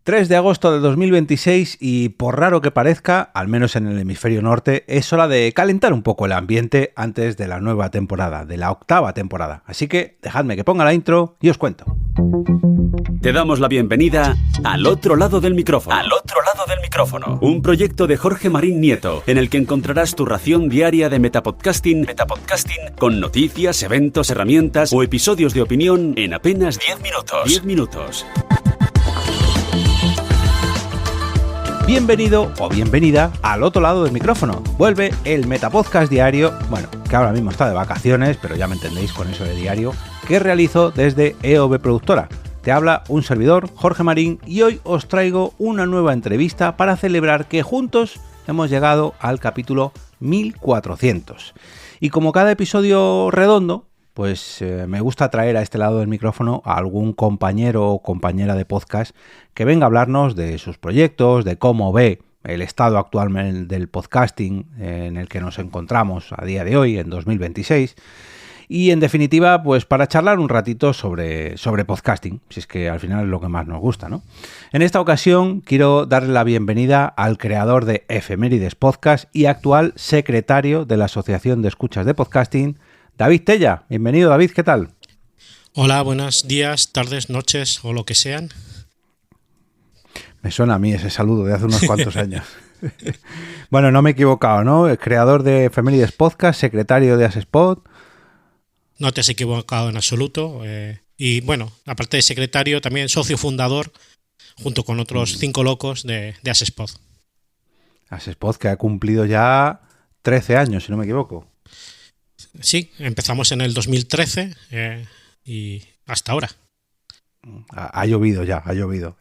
3 de agosto de 2026 y por raro que parezca, al menos en el hemisferio norte, es hora de calentar un poco el ambiente antes de la nueva temporada, de la 8ª temporada. Así que dejadme que ponga la intro y os cuento. Te damos la bienvenida al otro lado del micrófono. Al otro lado del micrófono. Un proyecto de Jorge Marín Nieto, en el que encontrarás tu ración diaria de metapodcasting con noticias, eventos, herramientas o episodios de opinión en apenas 10 minutos. 10 minutos. Bienvenido o bienvenida al otro lado del micrófono. Vuelve el Metapodcast diario, bueno, que ahora mismo está de vacaciones, pero ya me entendéis con eso de diario, que realizo desde EOB Productora. Te habla un servidor, Jorge Marín, y hoy os traigo una nueva entrevista para celebrar que juntos hemos llegado al capítulo 1400. Y como cada episodio redondo, pues me gusta traer a este lado del micrófono a algún compañero o compañera de podcast que venga a hablarnos de sus proyectos, de cómo ve el estado actual del podcasting en el que nos encontramos a día de hoy, en 2026. Y en definitiva, pues para charlar un ratito sobre podcasting, si es que al final es lo que más nos gusta, ¿no? En esta ocasión quiero darle la bienvenida al creador de Efemérides Podcast y actual secretario de la Asociación de Escuchas de Podcasting, David Tella. Bienvenido, David, ¿qué tal? Hola, buenos días, tardes, noches o lo que sean. Me suena a mí ese saludo de hace unos cuantos años. Bueno, no me he equivocado, ¿no? El creador de Efemérides Podcast, secretario de Asespod. No te has equivocado en absoluto. Y bueno, aparte de secretario, también socio fundador, junto con otros 5 locos de Asespod. Asespod, que ha cumplido ya 13 años, si no me equivoco. Sí, empezamos en el 2013 y hasta ahora. Ha llovido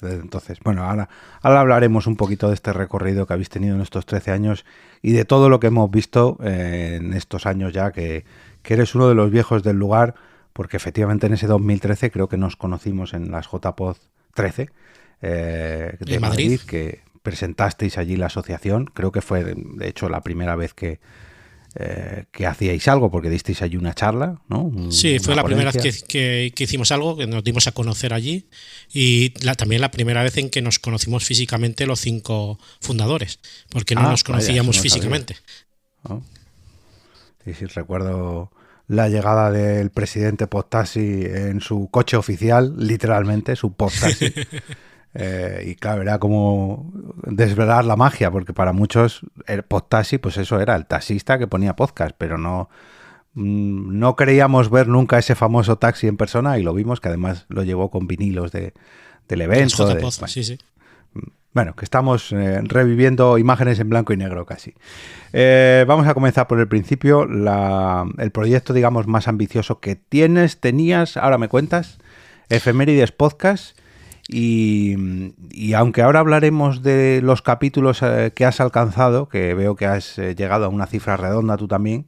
desde entonces. Bueno, ahora hablaremos un poquito de este recorrido que habéis tenido en estos 13 años y de todo lo que hemos visto en estos años ya, que eres uno de los viejos del lugar, porque efectivamente en ese 2013 creo que nos conocimos en las JPod 13 de Madrid, que presentasteis allí la asociación. Creo que fue, de hecho, la primera vez que hacíais algo, porque disteis allí una charla, ¿no? Sí, fue la primera vez que hicimos algo, que nos dimos a conocer allí, y también la primera vez en que nos conocimos físicamente los 5 fundadores, porque no nos conocíamos físicamente. ¿No? Sí, recuerdo la llegada del presidente Podtaxi en su coche oficial, literalmente, su Podtaxi. Y claro, era como desvelar la magia, porque para muchos el Podtaxi, pues eso era el taxista que ponía podcast, pero no creíamos ver nunca ese famoso taxi en persona, y lo vimos, que además lo llevó con vinilos del evento. Sí. Bueno, que estamos reviviendo imágenes en blanco y negro casi. Vamos a comenzar por el principio. El proyecto, digamos, más ambicioso que tenías, ahora me cuentas, Efemérides Podcast. Y aunque ahora hablaremos de los capítulos que has alcanzado, que veo que has llegado a una cifra redonda tú también,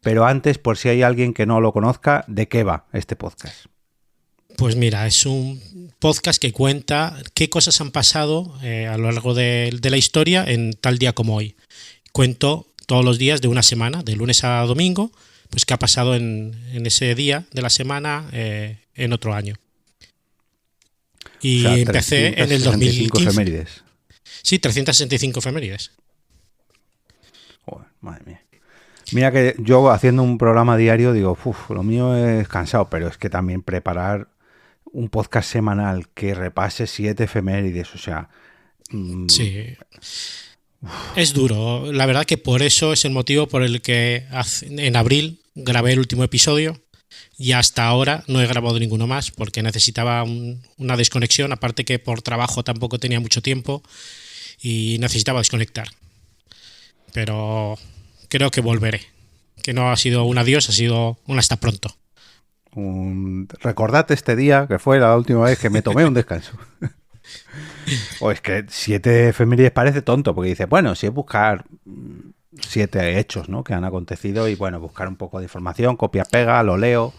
pero antes, por si hay alguien que no lo conozca, ¿de qué va este podcast? Pues mira, es un podcast que cuenta qué cosas han pasado a lo largo de la historia en tal día como hoy. Cuento todos los días de una semana, de lunes a domingo, pues qué ha pasado en ese día de la semana en otro año. Y o sea, empecé en el 2015. Efemérides. Sí, 365 efemérides. Joder, madre mía. Mira que yo haciendo un programa diario digo, lo mío es cansado, pero es que también preparar un podcast semanal que repase 7 efemérides, o sea... Sí. Es duro. La verdad que por eso es el motivo por el que en abril grabé el último episodio. Y hasta ahora no he grabado ninguno más porque necesitaba una desconexión, aparte que por trabajo tampoco tenía mucho tiempo y necesitaba desconectar. Pero creo que volveré. Que no ha sido un adiós, ha sido un hasta pronto. Recordad este día que fue la última vez que me tomé un descanso. O es que 7 efemérides parece tonto, porque dice, bueno, si es buscar 7 hechos, ¿no?, que han acontecido y bueno, buscar un poco de información, copia-pega, lo leo.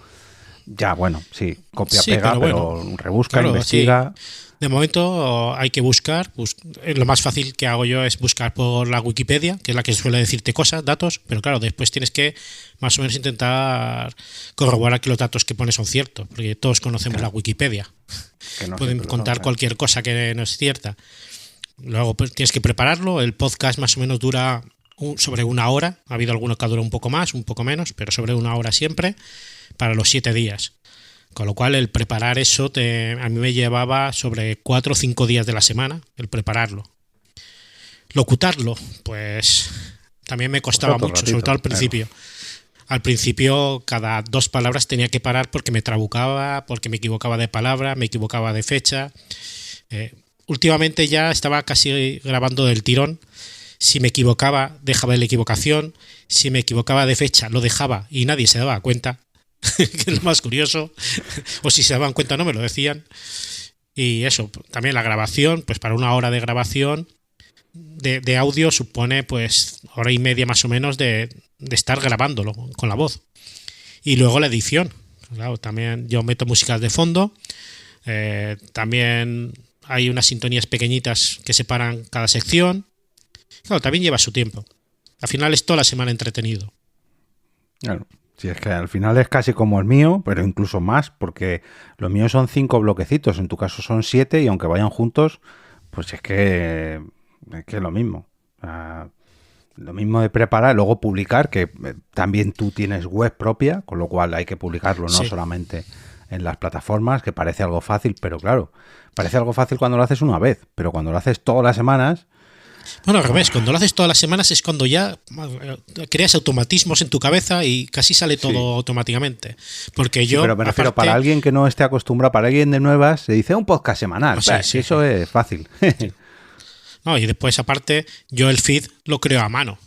Ya, bueno, sí, copia, Sí, pega, pero pero rebusca, claro, investiga. de momento hay que buscar. Lo más fácil que hago yo es buscar por la Wikipedia, que es la que suele decirte cosas, datos, pero claro, después tienes que más o menos intentar corroborar que los datos que pones son ciertos, porque todos conocemos la Wikipedia. Que no Pueden siempre lo contar son, cualquier cosa que no es cierta. Luego pues, tienes que prepararlo. El podcast más o menos dura sobre 1 hora. Ha habido algunos que ha durado un poco más, un poco menos, pero sobre 1 hora siempre, para los 7 días. Con lo cual el preparar eso a mí me llevaba sobre 4 o 5 días de la semana, el prepararlo. Locutarlo, pues también me costaba otro mucho, ratito, sobre todo al claro. principio. Al principio cada 2 palabras tenía que parar porque me trabucaba, porque me equivocaba de palabra, me equivocaba de fecha. Últimamente ya estaba casi grabando del tirón. Si me equivocaba, dejaba la equivocación. Si me equivocaba de fecha, lo dejaba y nadie se daba cuenta. Que es lo más curioso. O si se daban cuenta, no me lo decían. Y eso, también la grabación, pues para 1 hora de grabación de audio supone pues 1 hora y media más o menos de estar grabándolo con la voz. Y luego la edición. Claro, también yo meto músicas de fondo. También hay unas sintonías pequeñitas que separan cada sección. Claro, también lleva su tiempo. Al final es toda la semana entretenido. Claro. Sí, es que al final es casi como el mío, pero incluso más, porque los míos son 5 bloquecitos, en tu caso son 7, y aunque vayan juntos, pues es que es lo mismo. O sea, lo mismo de preparar, luego publicar, que también tú tienes web propia, con lo cual hay que publicarlo, no Sí. solamente en las plataformas, que parece algo fácil, pero claro, parece algo fácil cuando lo haces una vez, pero cuando lo haces todas las semanas... Bueno, al revés, cuando lo haces todas las semanas es cuando ya creas automatismos en tu cabeza y casi sale todo Sí. automáticamente. Porque yo. Sí, pero me refiero, aparte- para alguien que no esté acostumbrado, para alguien de nuevas, se dice un podcast semanal. Ah, sí, Bah, sí, eso sí. es fácil. No, y después, aparte, yo el feed lo creo a mano.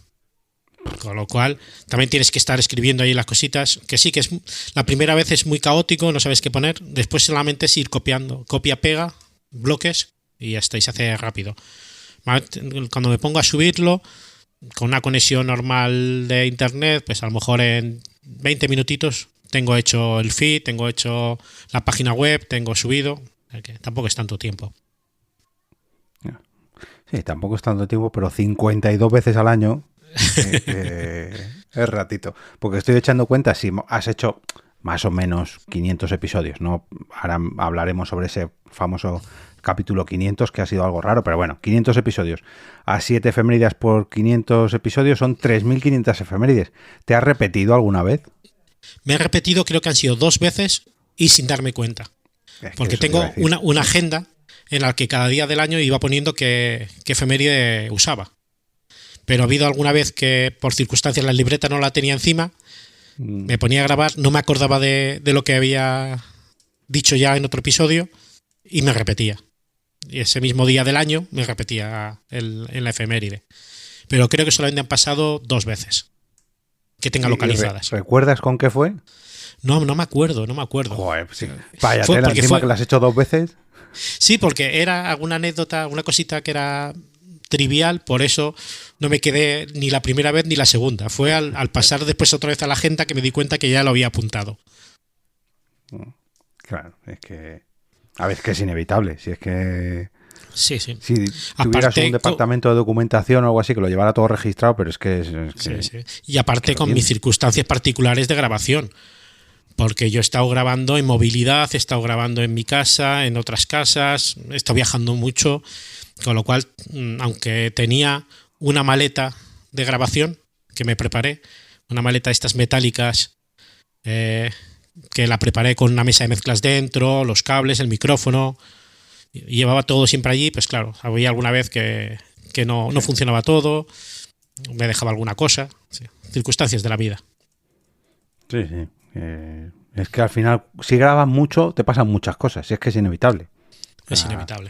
Con lo cual, también tienes que estar escribiendo ahí las cositas. Que sí, que es la primera vez es muy caótico, no sabes qué poner. Después solamente es ir copiando. Copia, pega, bloques y ya está, y se hace rápido. Cuando me pongo a subirlo, con una conexión normal de internet, pues a lo mejor en 20 minutitos tengo hecho el feed, tengo hecho la página web, tengo subido. O sea que tampoco es tanto tiempo. Sí, tampoco es tanto tiempo, pero 52 veces al año es ratito. Porque estoy echando cuenta si has hecho más o menos 500 episodios, ¿no? Ahora hablaremos sobre ese famoso capítulo 500, que ha sido algo raro, pero bueno, 500 episodios. A 7 efemérides por 500 episodios son 3.500 efemérides. ¿Te has repetido alguna vez? Me he repetido, creo que han sido 2 veces y sin darme cuenta. Es que Porque eso te iba tengo a decir. una agenda en la que cada día del año iba poniendo qué efeméride usaba. Pero ha habido alguna vez que por circunstancias la libreta no la tenía encima, me ponía a grabar, no me acordaba de lo que había dicho ya en otro episodio y me repetía. Y ese mismo día del año me repetía en la efeméride. Pero creo que solamente han pasado 2 veces que tenga ¿Y localizadas. ¿Recuerdas con qué fue? No me acuerdo. Joder, sí. Vaya Fue tela, porque encima fue- que la has hecho 2 veces. Sí, porque era alguna anécdota, una cosita que era trivial, por eso no me quedé ni la primera vez ni la segunda. Fue al pasar después otra vez a la agenda que me di cuenta que ya lo había apuntado. Claro, es que... A ver, es que es inevitable. Si es que... Sí, sí. Si tuvieras Aparte, un departamento de documentación o algo así que lo llevara todo registrado, pero es que... Sí, sí. Y aparte que con lo mis tiene. circunstancias particulares de grabación. Porque yo he estado grabando en movilidad, he estado grabando en mi casa, en otras casas, he estado viajando mucho, con lo cual, aunque tenía una maleta de grabación que me preparé, una maleta de estas metálicas, que la preparé con una mesa de mezclas dentro, los cables, el micrófono, y llevaba todo siempre allí, pues claro, había alguna vez que no funcionaba todo, me dejaba alguna cosa, sí, circunstancias de la vida. Sí, sí. Es que al final, si grabas mucho, te pasan muchas cosas. Y es que es inevitable. Es inevitable.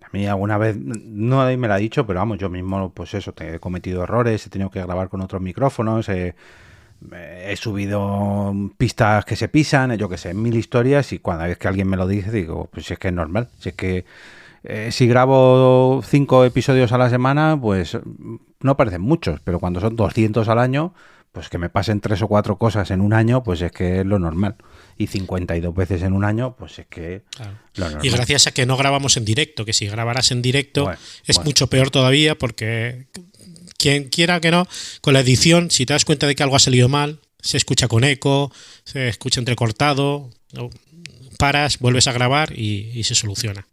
A mí alguna vez, no nadie me lo ha dicho, pero vamos, yo mismo, pues eso, he cometido errores, he tenido que grabar con otros micrófonos, he subido pistas que se pisan, yo que sé, 1000 historias, y cuando vez que alguien me lo dice, digo, pues es que es normal. Si es que si grabo 5 episodios a la semana, pues no parecen muchos, pero cuando son 200 al año, pues que me pasen 3 o 4 cosas en un año, pues es que es lo normal. Y 52 veces en un año, pues es que Claro. lo normal. Y gracias a que no grabamos en directo, que si grabaras en directo Bueno, es bueno. mucho peor todavía, porque quien quiera que no, con la edición, si te das cuenta de que algo ha salido mal, se escucha con eco, se escucha entrecortado, ¿no? Paras, vuelves a grabar y se soluciona.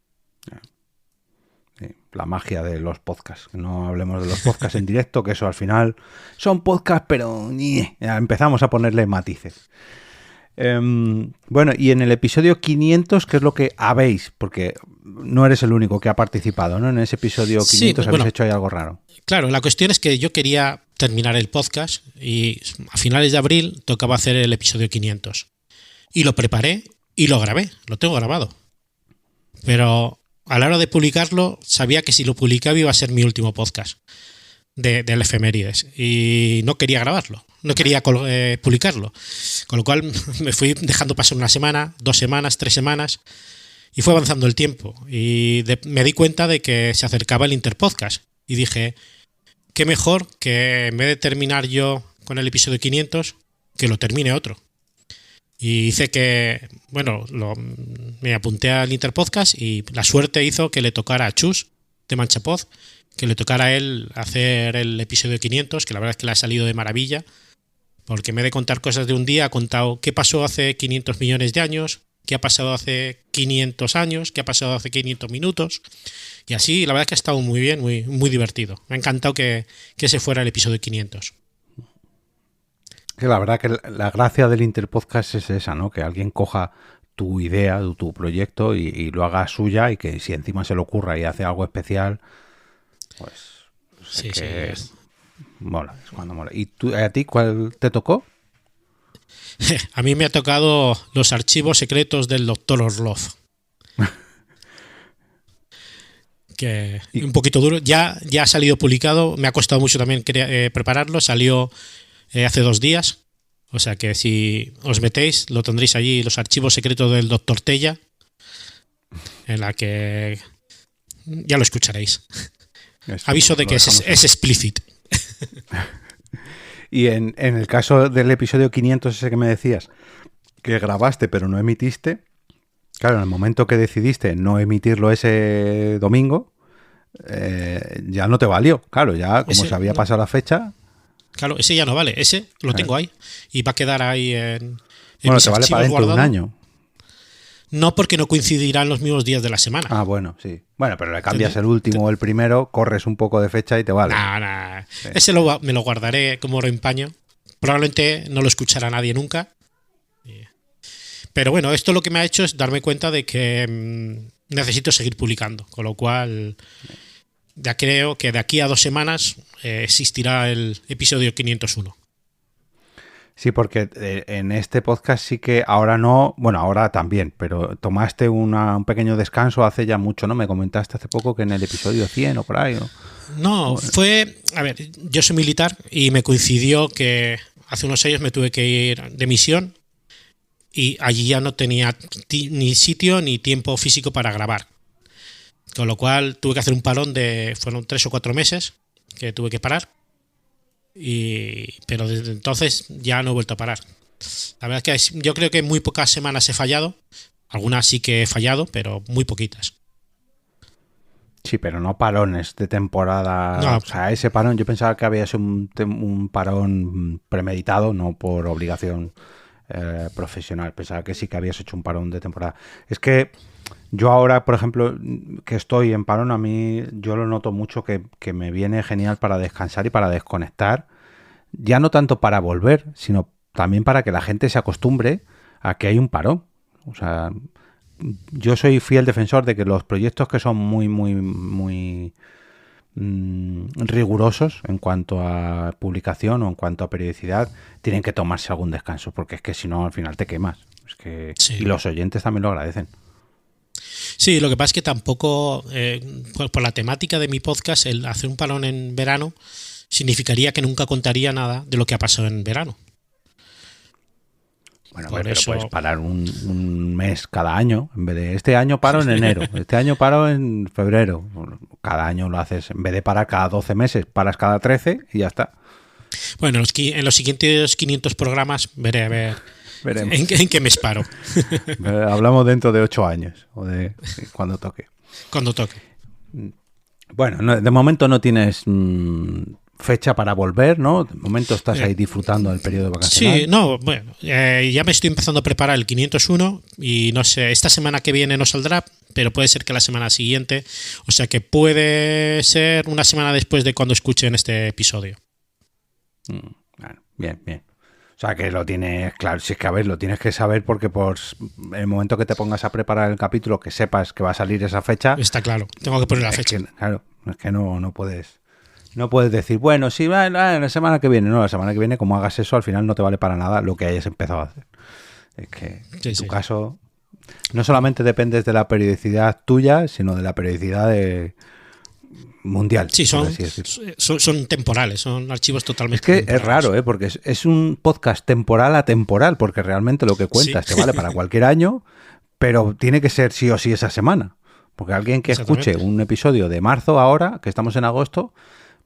Sí, la magia de los podcasts. No hablemos de los podcasts en directo, que eso al final son podcasts, pero ya empezamos a ponerle matices. Bueno, y en el episodio 500, ¿qué es lo que habéis? Porque no eres el único que ha participado, ¿no? En ese episodio 500 Sí, habéis bueno, hecho ahí algo raro. Claro, la cuestión es que yo quería terminar el podcast y a finales de abril tocaba hacer el episodio 500. Y lo preparé y lo grabé, lo tengo grabado. Pero a la hora de publicarlo, sabía que si lo publicaba iba a ser mi último podcast del efemérides. Y no quería grabarlo, no quería publicarlo. Con lo cual me fui dejando pasar una semana, 2 semanas, 3 semanas. Y fue avanzando el tiempo. Y me di cuenta de que se acercaba el Interpodcast. Y dije, qué mejor que en vez de terminar yo con el episodio 500, que lo termine otro. Y hice que, bueno, me apunté al Interpodcast y la suerte hizo que le tocara a Chus de Manchapod, que le tocara a él hacer el episodio 500, que la verdad es que le ha salido de maravilla, porque en vez de contar cosas de un día, ha contado qué pasó hace 500 millones de años, qué ha pasado hace 500 años, qué ha pasado hace 500 minutos, y así la verdad es que ha estado muy bien, muy, muy divertido. Me ha encantado que ese fuera el episodio 500. Que la verdad que la gracia del Interpodcast es esa, ¿no? Que alguien coja tu idea, tu proyecto y lo haga suya, y que si encima se le ocurra y hace algo especial, pues Sí, es sí. que mola, es cuando mola. ¿Y a ti cuál te tocó? A mí me ha tocado los archivos secretos del Dr. Orlov. Que un poquito duro. Ya ha salido publicado. Me ha costado mucho también prepararlo. Salió hace 2 días. O sea que si os metéis, lo tendréis allí, los archivos secretos del Dr. Tella, en la que ya lo escucharéis. Aviso de que es explícit. Y en el caso del episodio 500, ese que me decías, que grabaste pero no emitiste, claro, en el momento que decidiste no emitirlo ese domingo, ya no te valió. Claro, ya como se había pasado la fecha... Claro, ese ya no vale. Ese lo tengo ahí y va a quedar ahí en bueno, mis te vale para dentro guardado. de un año. No, porque no coincidirán los mismos días de la semana. Ah, bueno, sí. Bueno, pero le cambias el último o el primero, corres un poco de fecha y te vale. Nah. Sí. Ese me lo guardaré como oro en paño. Probablemente no lo escuchará nadie nunca. Pero bueno, esto lo que me ha hecho es darme cuenta de que necesito seguir publicando. Con lo cual, ya creo que de aquí a 2 semanas existirá el episodio 501. Sí, porque en este podcast sí que ahora no, bueno, ahora también, pero tomaste un pequeño descanso hace ya mucho, ¿no? Me comentaste hace poco que en el episodio 100 o por ahí, ¿no? No, fue... A ver, yo soy militar y me coincidió que hace unos años me tuve que ir de misión y allí ya no tenía ni sitio ni tiempo físico para grabar. Con lo cual tuve que hacer un parón fueron 3 o 4 meses que tuve que parar. Pero desde entonces ya no he vuelto a parar. La verdad es que yo creo que muy pocas semanas he fallado. Algunas sí que he fallado, pero muy poquitas. Sí, pero no parones de temporada. No. O sea, ese parón, yo pensaba que había sido un parón premeditado, no por obligación profesional. Pensaba que sí que habías hecho un parón de temporada. Es que yo ahora, por ejemplo, que estoy en parón, a mí yo lo noto mucho que me viene genial para descansar y para desconectar. Ya no tanto para volver, sino también para que la gente se acostumbre a que hay un parón. O sea, yo soy fiel defensor de que los proyectos que son muy rigurosos en cuanto a publicación o en cuanto a periodicidad tienen que tomarse algún descanso, porque es que si no al final te quemas. Es que Sí. Y los oyentes también lo agradecen. Sí, lo que pasa es que tampoco, por la temática de mi podcast, el hacer un parón en verano significaría que nunca contaría nada de lo que ha pasado en verano. Bueno, Por pero eso- puedes parar un mes cada año, en vez de este año paro en enero, este año paro en febrero. Bueno, cada año lo haces, en vez de parar cada 12 meses, paras cada 13 y ya está. Bueno, en los siguientes 500 programas veré a ver Veremos. en qué me esparo. Hablamos dentro de 8 años o de cuando toque. Cuando toque. Bueno, de momento no tienes fecha para volver, ¿no? De momento estás ahí disfrutando del periodo vacacional. Sí, no, bueno, ya me estoy empezando a preparar el 501 y no sé, esta semana que viene no saldrá, pero puede ser que la semana siguiente, o sea que puede ser una semana después de cuando escuchen este episodio. Bueno, bien, bien. O sea que lo tienes, claro, si es que a ver, lo tienes que saber porque por el momento que te pongas a preparar el capítulo, que sepas que va a salir esa fecha. Está claro, tengo que poner la fecha. Claro, es que no puedes. No puedes decir, bueno, sí, va la semana que viene. No, la semana que viene, como hagas eso, al final no te vale para nada lo que hayas empezado a hacer. Es que en tu caso, no solamente dependes de la periodicidad tuya, sino de la periodicidad mundial. Sí, son temporales, son archivos totalmente temporales. Es que es raro, porque es un podcast temporal a temporal, porque realmente lo que cuentas te vale para cualquier año, pero tiene que ser sí o sí esa semana. Porque alguien que escuche un episodio de marzo ahora, que estamos en agosto,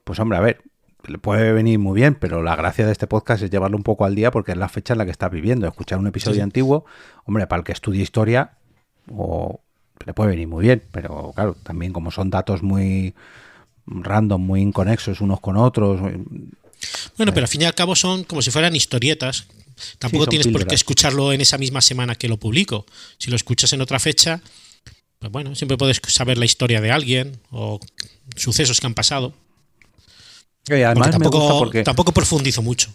pues hombre, a ver, le puede venir muy bien, pero la gracia de este podcast es llevarlo un poco al día porque es la fecha en la que estás viviendo. Escuchar un episodio antiguo, hombre, para el que estudie historia, le puede venir muy bien, pero claro, también como son datos muy random, muy inconexos unos con otros. Bueno, pero al fin y al cabo son como si fueran historietas. Tampoco tienes por qué escucharlo en esa misma semana que lo publico. Si lo escuchas en otra fecha, pues bueno, siempre puedes saber la historia de alguien o sucesos que han pasado. Y además tampoco profundizo mucho.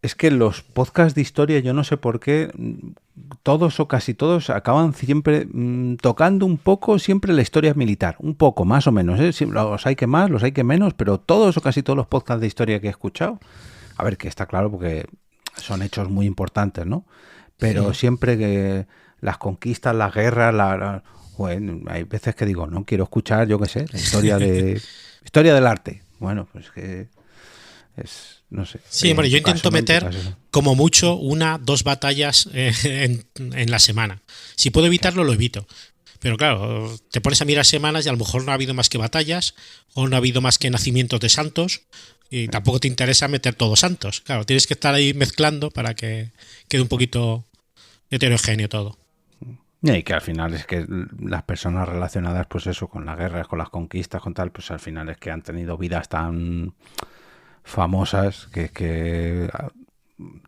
Es que los podcasts de historia, yo no sé por qué, todos o casi todos acaban siempre tocando un poco siempre la historia militar. Un poco, más o menos. Los hay que más, los hay que menos, pero todos o casi todos los podcasts de historia que he escuchado, a ver, que está claro porque son hechos muy importantes, ¿no? Pero siempre que las conquistas, las guerras, bueno, hay veces que digo, no quiero escuchar, yo qué sé, la historia del arte. Bueno, pues que no sé. Sí, hombre, yo intento meter como mucho 1-2 batallas en la semana. Si puedo evitarlo, lo evito. Pero claro, te pones a mirar semanas y a lo mejor no ha habido más que batallas o no ha habido más que nacimientos de santos y tampoco te interesa meter todos santos. Claro, tienes que estar ahí mezclando para que quede un poquito heterogéneo todo. Y que al final es que las personas relacionadas, pues eso, con las guerras, con las conquistas, con tal, pues al final es que han tenido vidas tan famosas que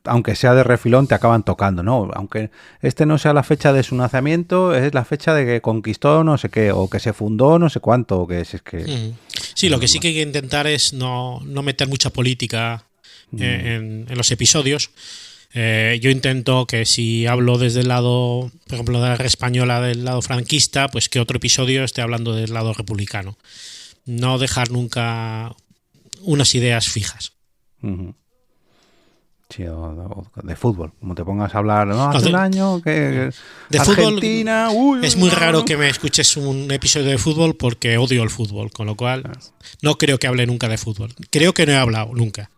aunque sea de refilón te acaban tocando, ¿no? Aunque no sea la fecha de su nacimiento, es la fecha de que conquistó no sé qué, o que se fundó no sé cuánto, o que es que... Sí, lo que sí que hay que intentar es no meter mucha política en los episodios. Yo intento que si hablo desde el lado, por ejemplo, de la guerra española, del lado franquista, pues que otro episodio esté hablando del lado republicano. No dejar nunca unas ideas fijas. Sí, o de fútbol, como te pongas a hablar, ¿no? Hace un año que de Argentina, fútbol, es muy raro que me escuches un episodio de fútbol porque odio el fútbol, con lo cual no creo que hable nunca de fútbol. Creo que no he hablado nunca.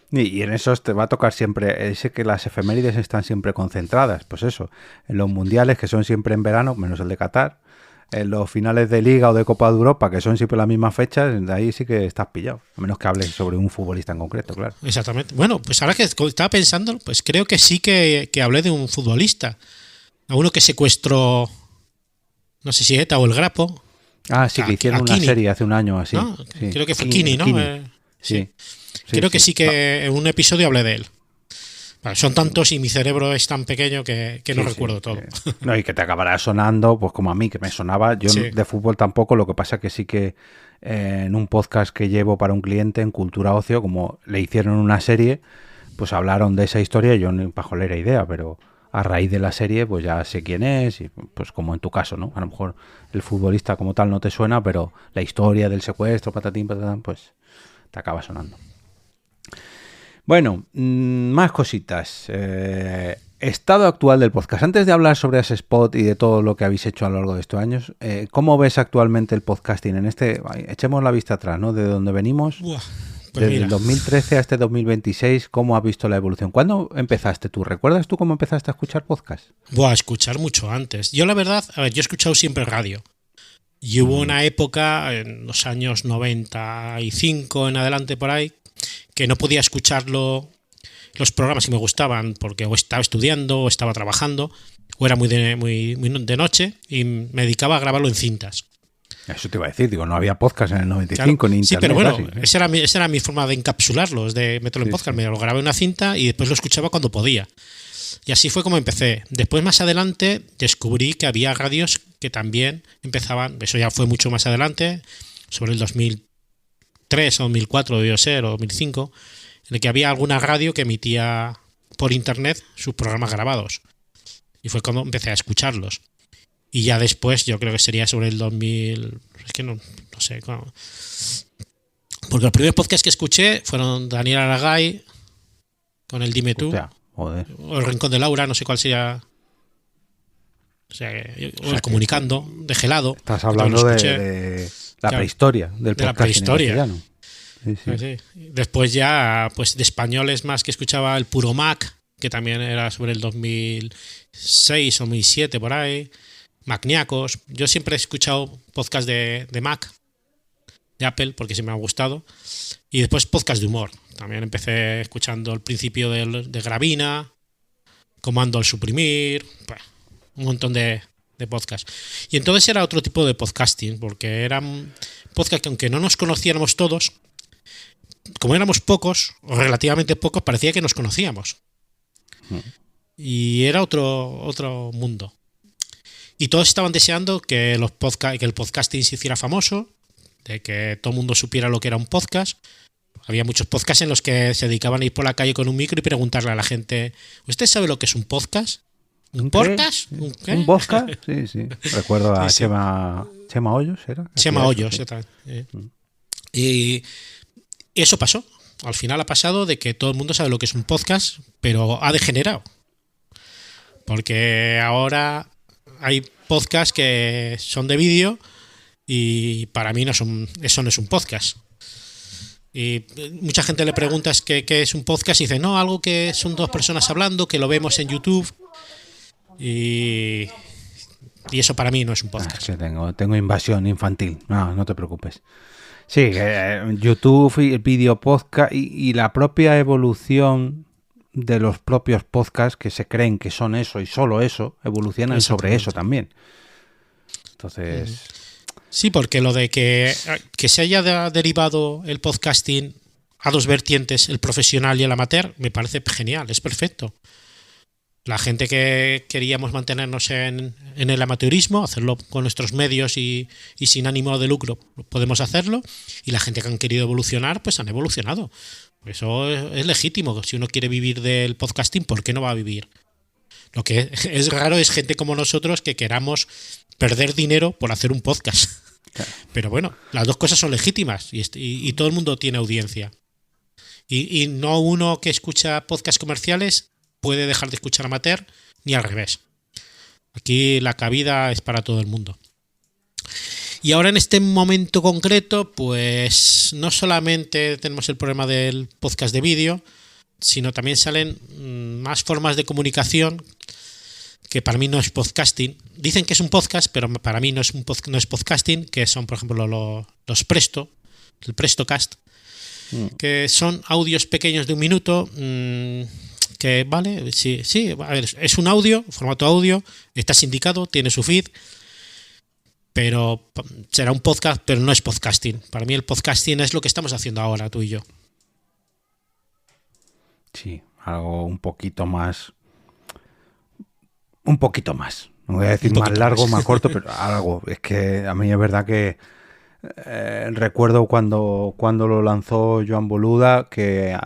Y en esos te va a tocar siempre, sé que las efemérides están siempre concentradas, pues eso, en los mundiales que son siempre en verano, menos el de Qatar, en los finales de Liga o de Copa de Europa, que son siempre las mismas fechas, de ahí sí que estás pillado, a menos que hables sobre un futbolista en concreto, claro. Exactamente. Bueno, pues ahora que estaba pensando, pues creo que sí que hablé de un futbolista, a uno que secuestró, no sé si ETA o el Grapo. Ah, sí, que hicieron una serie hace un año así. ¿No? Sí. Creo que fue Kini, ¿no? Sí. Creo que sí que en un episodio hablé de él. Bueno, son tantos y mi cerebro es tan pequeño que no recuerdo todo. No, y que te acabará sonando, pues como a mí, que me sonaba. Yo de fútbol tampoco, lo que pasa que sí que en un podcast que llevo para un cliente en Cultura Ocio, como le hicieron una serie, pues hablaron de esa historia y yo ni pajolera idea, pero a raíz de la serie pues ya sé quién es y pues como en tu caso, ¿no? A lo mejor el futbolista como tal no te suena, pero la historia del secuestro, patatín, patatán, pues te acaba sonando. Bueno, más cositas. Estado actual del podcast. Antes de hablar sobre ese spot y de todo lo que habéis hecho a lo largo de estos años, ¿cómo ves actualmente el podcasting? Echemos la vista atrás, ¿no? De donde venimos. Pues desde mira, el 2013 a este 2026, ¿cómo has visto la evolución? ¿Cuándo empezaste tú? ¿Recuerdas tú cómo empezaste a escuchar podcast? a escuchar mucho antes. Yo la verdad, yo he escuchado siempre radio. Y hubo una época, en los años 95 en adelante por ahí, que no podía escucharlo, los programas que me gustaban, porque o estaba estudiando, o estaba trabajando, o era muy de noche, y me dedicaba a grabarlo en cintas. Eso te iba a decir, digo, no había podcast en el 95 Claro, ni internet. sí, pero bueno, casi. esa era mi forma de encapsularlos, de meterlo en podcast. Me lo grabé en una cinta y después lo escuchaba cuando podía. Y así fue como empecé. Después, más adelante, descubrí que había radios que también empezaban, eso ya fue mucho más adelante, sobre el 2003 o 2004 debió ser, o 2005, en el que había alguna radio que emitía por internet sus programas grabados. Y fue cuando empecé a escucharlos. Y ya después, yo creo que sería sobre el 2000, es que no sé, porque los primeros podcasts que escuché fueron Daniel Aragay con el Dime Tú, Hostia, joder. o el Rincón de Laura, no sé cuál sería, o el Comunicando, de Gelado. Estás hablando de la prehistoria del de la podcast prehistoria. Sí. Sí. Después ya, pues de españoles más que escuchaba el Puro Mac, que también era sobre el 2006 o 2007 por ahí. Macniacos. Yo siempre he escuchado podcast de Mac, de Apple, porque sí me ha gustado. Y después podcast de humor. También empecé escuchando el principio de Gravina, Comando al Suprimir, pues, un montón de podcasts. Y entonces era otro tipo de podcasting, porque eran podcasts que aunque no nos conociéramos todos, como éramos pocos, o relativamente pocos, parecía que nos conocíamos. Y era otro mundo. Y todos estaban deseando que el podcasting se hiciera famoso, de que todo el mundo supiera lo que era un podcast. Había muchos podcasts en los que se dedicaban a ir por la calle con un micro y preguntarle a la gente, ¿usted sabe lo que es un podcast? ¿Un podcast? ¿Un qué? ¿Un podcast? Sí. Recuerdo a Sí. Chema Hoyos, ¿era? Chema Hoyos. Y eso pasó. Al final ha pasado de que todo el mundo sabe lo que es un podcast, pero ha degenerado. Porque ahora hay podcasts que son de vídeo y para mí eso no es un podcast. Y mucha gente le pregunta qué es un podcast y dice, no, algo que son dos personas hablando, que lo vemos en YouTube. Y eso para mí no es un podcast. Es que tengo invasión infantil. No te preocupes. Sí, YouTube y el vídeo podcast y la propia evolución de los propios podcasts que se creen que son eso y solo eso, evolucionan sobre eso también. Entonces... Sí, porque lo de que se haya derivado el podcasting a dos vertientes, el profesional y el amateur, me parece genial, es perfecto. La gente que queríamos mantenernos en el amateurismo, hacerlo con nuestros medios y sin ánimo de lucro, podemos hacerlo. Y la gente que han querido evolucionar, pues han evolucionado. Eso es legítimo. Si uno quiere vivir del podcasting, ¿por qué no va a vivir? Lo que es raro es gente como nosotros que queramos perder dinero por hacer un podcast. Claro. Pero bueno, las dos cosas son legítimas y todo el mundo tiene audiencia. Y no uno que escucha podcasts comerciales puede dejar de escuchar amateur, ni al revés. Aquí la cabida es para todo el mundo. Y ahora en este momento concreto, pues no solamente tenemos el problema del podcast de vídeo, sino también salen más formas de comunicación que para mí no es podcasting. Dicen que es un podcast, pero para mí no es podcasting, que son, por ejemplo, los Presto, el Prestocast, que son audios pequeños de 1 minuto, que vale, sí, a ver, es un audio, formato audio, está sindicado, tiene su feed, pero será un podcast, pero no es podcasting. Para mí el podcasting es lo que estamos haciendo ahora, tú y yo. Sí, algo un poquito más. No voy a decir más largo, más corto, pero algo. Es que a mí es verdad que recuerdo cuando lo lanzó Joan Boluda que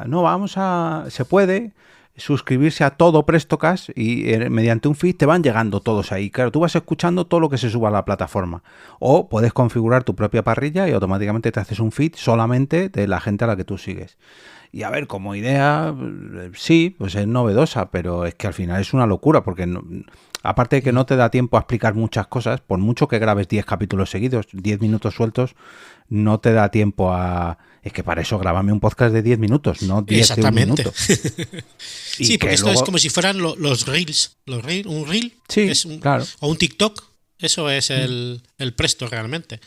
se puede suscribirse a todo Prestocast y mediante un feed te van llegando todos ahí. Claro, tú vas escuchando todo lo que se suba a la plataforma. O puedes configurar tu propia parrilla y automáticamente te haces un feed solamente de la gente a la que tú sigues. Y a ver, como idea, sí, pues es novedosa, pero es que al final es una locura, porque aparte de que no te da tiempo a explicar muchas cosas, por mucho que grabes 10 capítulos seguidos, 10 minutos sueltos, no te da tiempo a... Es que para eso grábame un podcast de 10 minutos, no 10 de 1 minuto. Sí, porque esto es como si fueran los reels. Un reel sí, es claro. O un TikTok, eso es el Presto realmente.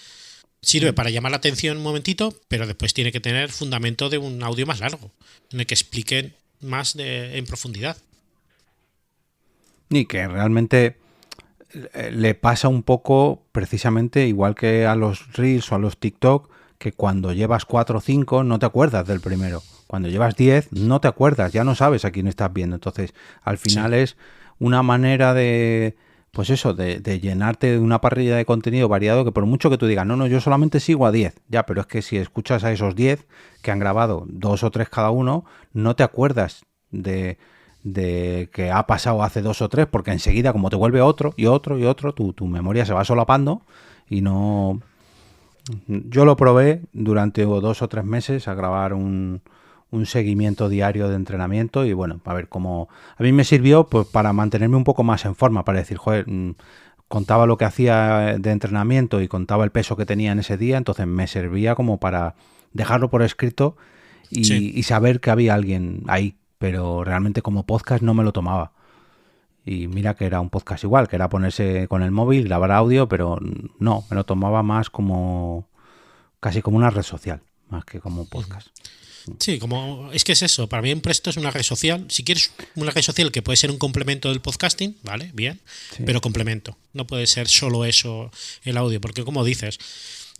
Sirve para llamar la atención un momentito, pero después tiene que tener fundamento de un audio más largo, en el que expliquen más en profundidad. Y que realmente le pasa un poco precisamente igual que a los Reels o a los TikTok, que cuando llevas 4 o 5 no te acuerdas del primero. Cuando llevas 10 no te acuerdas, ya no sabes a quién estás viendo. Entonces, al final es una manera de, pues eso, de llenarte de una parrilla de contenido variado que por mucho que tú digas, no, yo solamente sigo a 10. Ya, pero es que si escuchas a esos 10 que han grabado 2 o 3 cada uno, no te acuerdas de que ha pasado hace 2 o 3, porque enseguida como te vuelve otro y otro y otro, tu memoria se va solapando y no... Yo lo probé durante 2 o 3 meses a grabar un seguimiento diario de entrenamiento y bueno, a ver cómo... A mí me sirvió pues para mantenerme un poco más en forma, para decir, joder, contaba lo que hacía de entrenamiento y contaba el peso que tenía en ese día, entonces me servía como para dejarlo por escrito y saber que había alguien ahí, pero realmente como podcast no me lo tomaba. Y mira que era un podcast igual, que era ponerse con el móvil, grabar audio, pero no, me lo tomaba más como casi como una red social, más que como un podcast. Sí, es que es eso, para mí un Presto es una red social. Si quieres una red social que puede ser un complemento del podcasting, vale, bien, pero complemento. No puede ser solo eso el audio, porque como dices,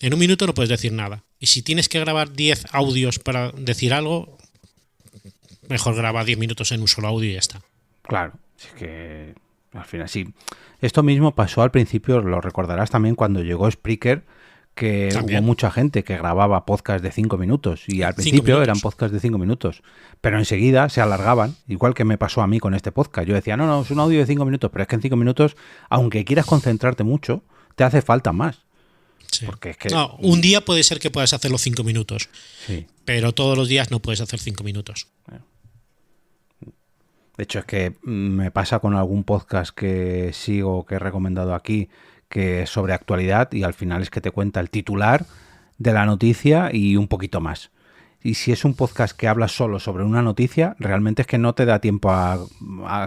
en un minuto no puedes decir nada. Y si tienes que grabar 10 audios para decir algo, mejor graba 10 minutos en un solo audio y ya está. Claro, es que al final sí. Esto mismo pasó al principio, lo recordarás también cuando llegó Spreaker, que hubo mucha gente que grababa podcast de 5 minutos y al principio eran podcast de 5 minutos, pero enseguida se alargaban, igual que me pasó a mí con este podcast. Yo decía, no, es un audio de 5 minutos, pero es que en 5 minutos, aunque quieras concentrarte mucho, te hace falta más. Sí. Porque es que... No, un día puede ser que puedas hacer los 5 minutos, pero todos los días no puedes hacer 5 minutos. De hecho, es que me pasa con algún podcast que sigo, que he recomendado aquí, que es sobre actualidad y al final es que te cuenta el titular de la noticia y un poquito más. Y si es un podcast que habla solo sobre una noticia, realmente es que no te da tiempo a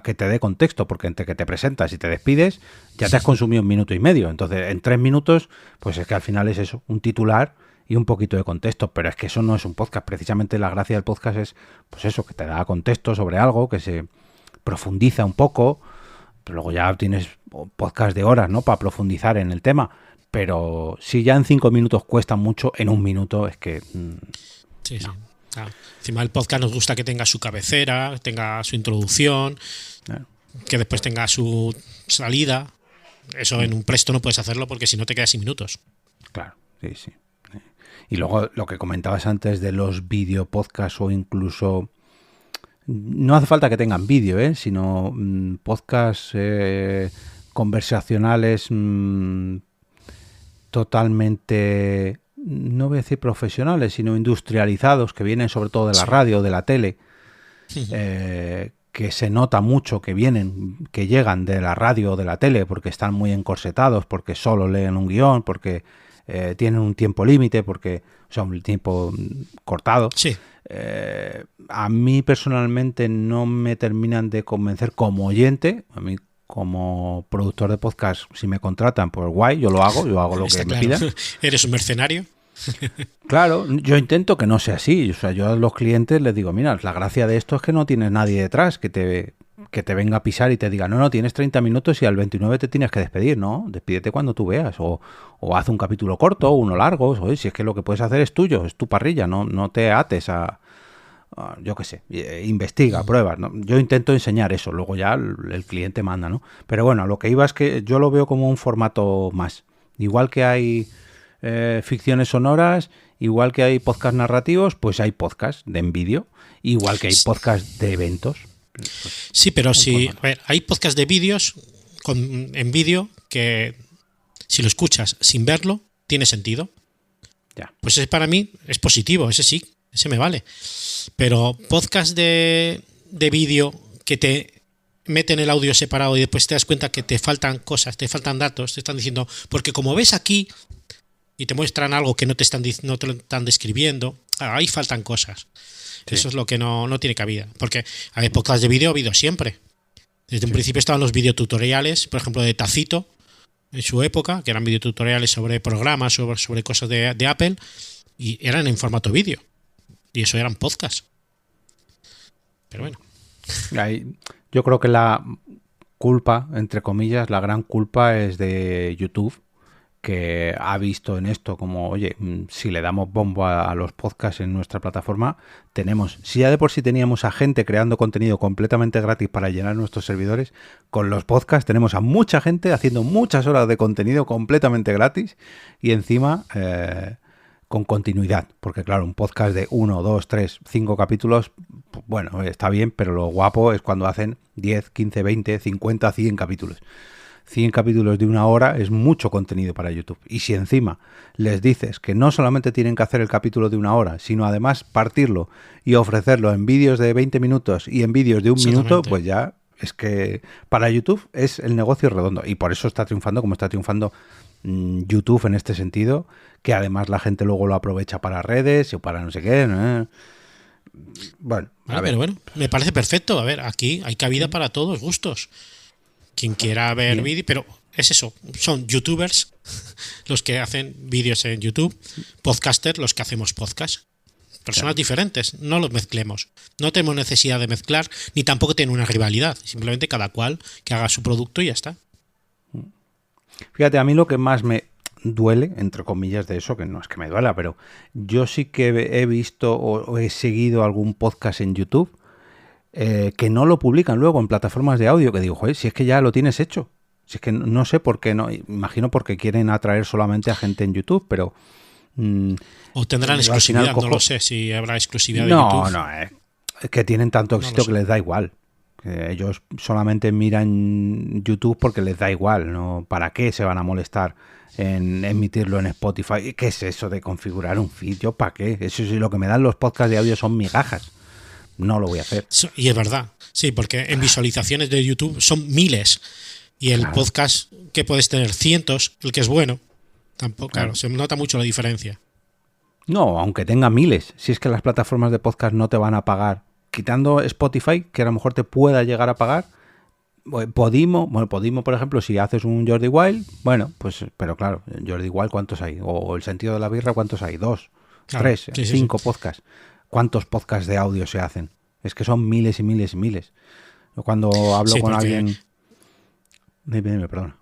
que te dé contexto, porque entre que te presentas y te despides, ya te has consumido 1 minuto y medio. Entonces, en 3 minutos, pues es que al final es eso, un titular y un poquito de contexto, pero es que eso no es un podcast. Precisamente la gracia del podcast es, pues eso, que te da contexto sobre algo, que se profundiza un poco, pero luego ya tienes podcast de horas, ¿no?, para profundizar en el tema, pero si ya en 5 minutos cuesta mucho, en 1 minuto es que... Sí. Claro. Encima el podcast nos gusta que tenga su cabecera, tenga su introducción, que después tenga su salida. Eso en un Presto no puedes hacerlo porque si no te quedas sin minutos. Claro, sí. Y luego lo que comentabas antes de los video podcasts o incluso... No hace falta que tengan vídeo, sino podcasts conversacionales totalmente, no voy a decir profesionales, sino industrializados, que vienen sobre todo de la radio, de la tele, que se nota mucho que llegan de la radio o de la tele porque están muy encorsetados, porque solo leen un guión, porque tienen un tiempo límite, porque un tiempo cortado. Sí. A mí personalmente no me terminan de convencer como oyente. A mí como productor de podcast, si me contratan, pues guay, yo hago lo que me pidan. ¿Eres un mercenario? Claro, yo intento que no sea así. O sea, yo a los clientes les digo, mira, la gracia de esto es que no tienes nadie detrás que te venga a pisar y te diga, no, tienes 30 minutos y al 29 te tienes que despedir, ¿no? Despídete cuando tú veas. O haz un capítulo corto, uno largo. Oye, si es que lo que puedes hacer es tuyo, es tu parrilla, no te ates a yo qué sé, investiga, prueba, ¿no? Yo intento enseñar eso, luego ya el cliente manda, ¿no? Pero bueno, lo que iba es que yo lo veo como un formato más. Igual que hay ficciones sonoras, igual que hay podcast narrativos, pues hay podcast de en vídeo, igual que hay podcast de eventos. Sí, pero sí, a ver, hay podcast de vídeos en vídeo que si lo escuchas sin verlo, tiene sentido. Ya. Pues ese para mí es positivo, ese me vale. Pero podcast de vídeo que te meten el audio separado y después te das cuenta que te faltan cosas, te faltan datos, te están diciendo, porque como ves aquí y te muestran algo que no te lo están describiendo, ahí faltan cosas. Sí. Eso es lo que no tiene cabida. Porque hay podcast de vídeo ha habido siempre. Desde un principio estaban los videotutoriales, por ejemplo, de Tacito, en su época, que eran videotutoriales sobre programas, sobre cosas de Apple, y eran en formato vídeo. Y eso eran podcasts. Pero bueno. Yo creo que la culpa, entre comillas, la gran culpa es de YouTube, que ha visto en esto como, oye, si le damos bombo a los podcasts en nuestra plataforma, si ya de por sí teníamos a gente creando contenido completamente gratis para llenar nuestros servidores, con los podcasts tenemos a mucha gente haciendo muchas horas de contenido completamente gratis y encima con continuidad, porque claro, un podcast de 1, 2, 3, 5 capítulos, bueno, está bien, pero lo guapo es cuando hacen 10, 15, 20, 50, 100 capítulos. 100 capítulos de 1 hora es mucho contenido para YouTube. Y si encima les dices que no solamente tienen que hacer el capítulo de 1 hora, sino además partirlo y ofrecerlo en vídeos de 20 minutos y en vídeos de 1 minuto, pues ya es que para YouTube es el negocio redondo. Y por eso está triunfando como está triunfando YouTube en este sentido, que además la gente luego lo aprovecha para redes o para no sé qué. Bueno, pero bueno, me parece perfecto. A ver, aquí hay cabida para todos gustos. Quien quiera ver vídeo, pero es eso, son youtubers los que hacen vídeos en YouTube, podcasters los que hacemos podcast. Personas diferentes, no los mezclemos. No tenemos necesidad de mezclar, ni tampoco tiene una rivalidad. Simplemente cada cual que haga su producto y ya está. Fíjate, a mí lo que más me duele, entre comillas, de eso, que no es que me duela, pero yo sí que he visto o he seguido algún podcast en YouTube que no lo publican luego en plataformas de audio, que digo, joder, si es que ya lo tienes hecho. Si es que no sé por qué, no, imagino porque quieren atraer solamente a gente en YouTube, pero... o tendrán exclusividad, no lo sé si habrá exclusividad de YouTube. No, es que tienen tanto éxito que les da igual. Que ellos solamente miran YouTube porque les da igual, ¿no? ¿Para qué se van a molestar en emitirlo en Spotify? ¿Qué es eso de configurar un feed? ¿Yo para qué? Eso sí, lo que me dan los podcasts de audio son migajas. No lo voy a hacer. Y es verdad, sí, porque en visualizaciones de YouTube son miles. Y el podcast que puedes tener cientos, el que es bueno, tampoco, claro, se nota mucho la diferencia. No, aunque tenga miles, si es que las plataformas de podcast no te van a pagar, quitando Spotify, que a lo mejor te pueda llegar a pagar, Podimo, por ejemplo, si haces un Jordi Wild, bueno, pues, pero claro, Jordi Wild, ¿cuántos hay? O El sentido de la birra, ¿cuántos hay? 2, 3, 5 podcasts. ¿Cuántos podcasts de audio se hacen? Es que son miles y miles y miles. Cuando hablo con alguien... Dime, perdona.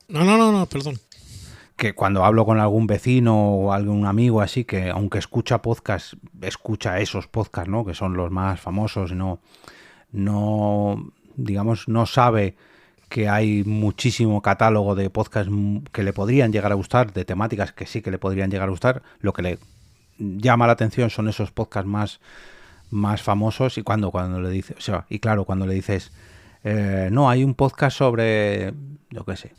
No, perdón. Que cuando hablo con algún vecino o algún amigo así, que aunque escucha podcast, escucha esos podcasts, ¿no? Que son los más famosos, digamos, no sabe que hay muchísimo catálogo de podcasts que le podrían llegar a gustar, de temáticas que sí que le podrían llegar a gustar. Lo que le llama la atención son esos podcasts más famosos, y cuando le dices, o sea, y claro, cuando le dices no, hay un podcast sobre, yo qué sé,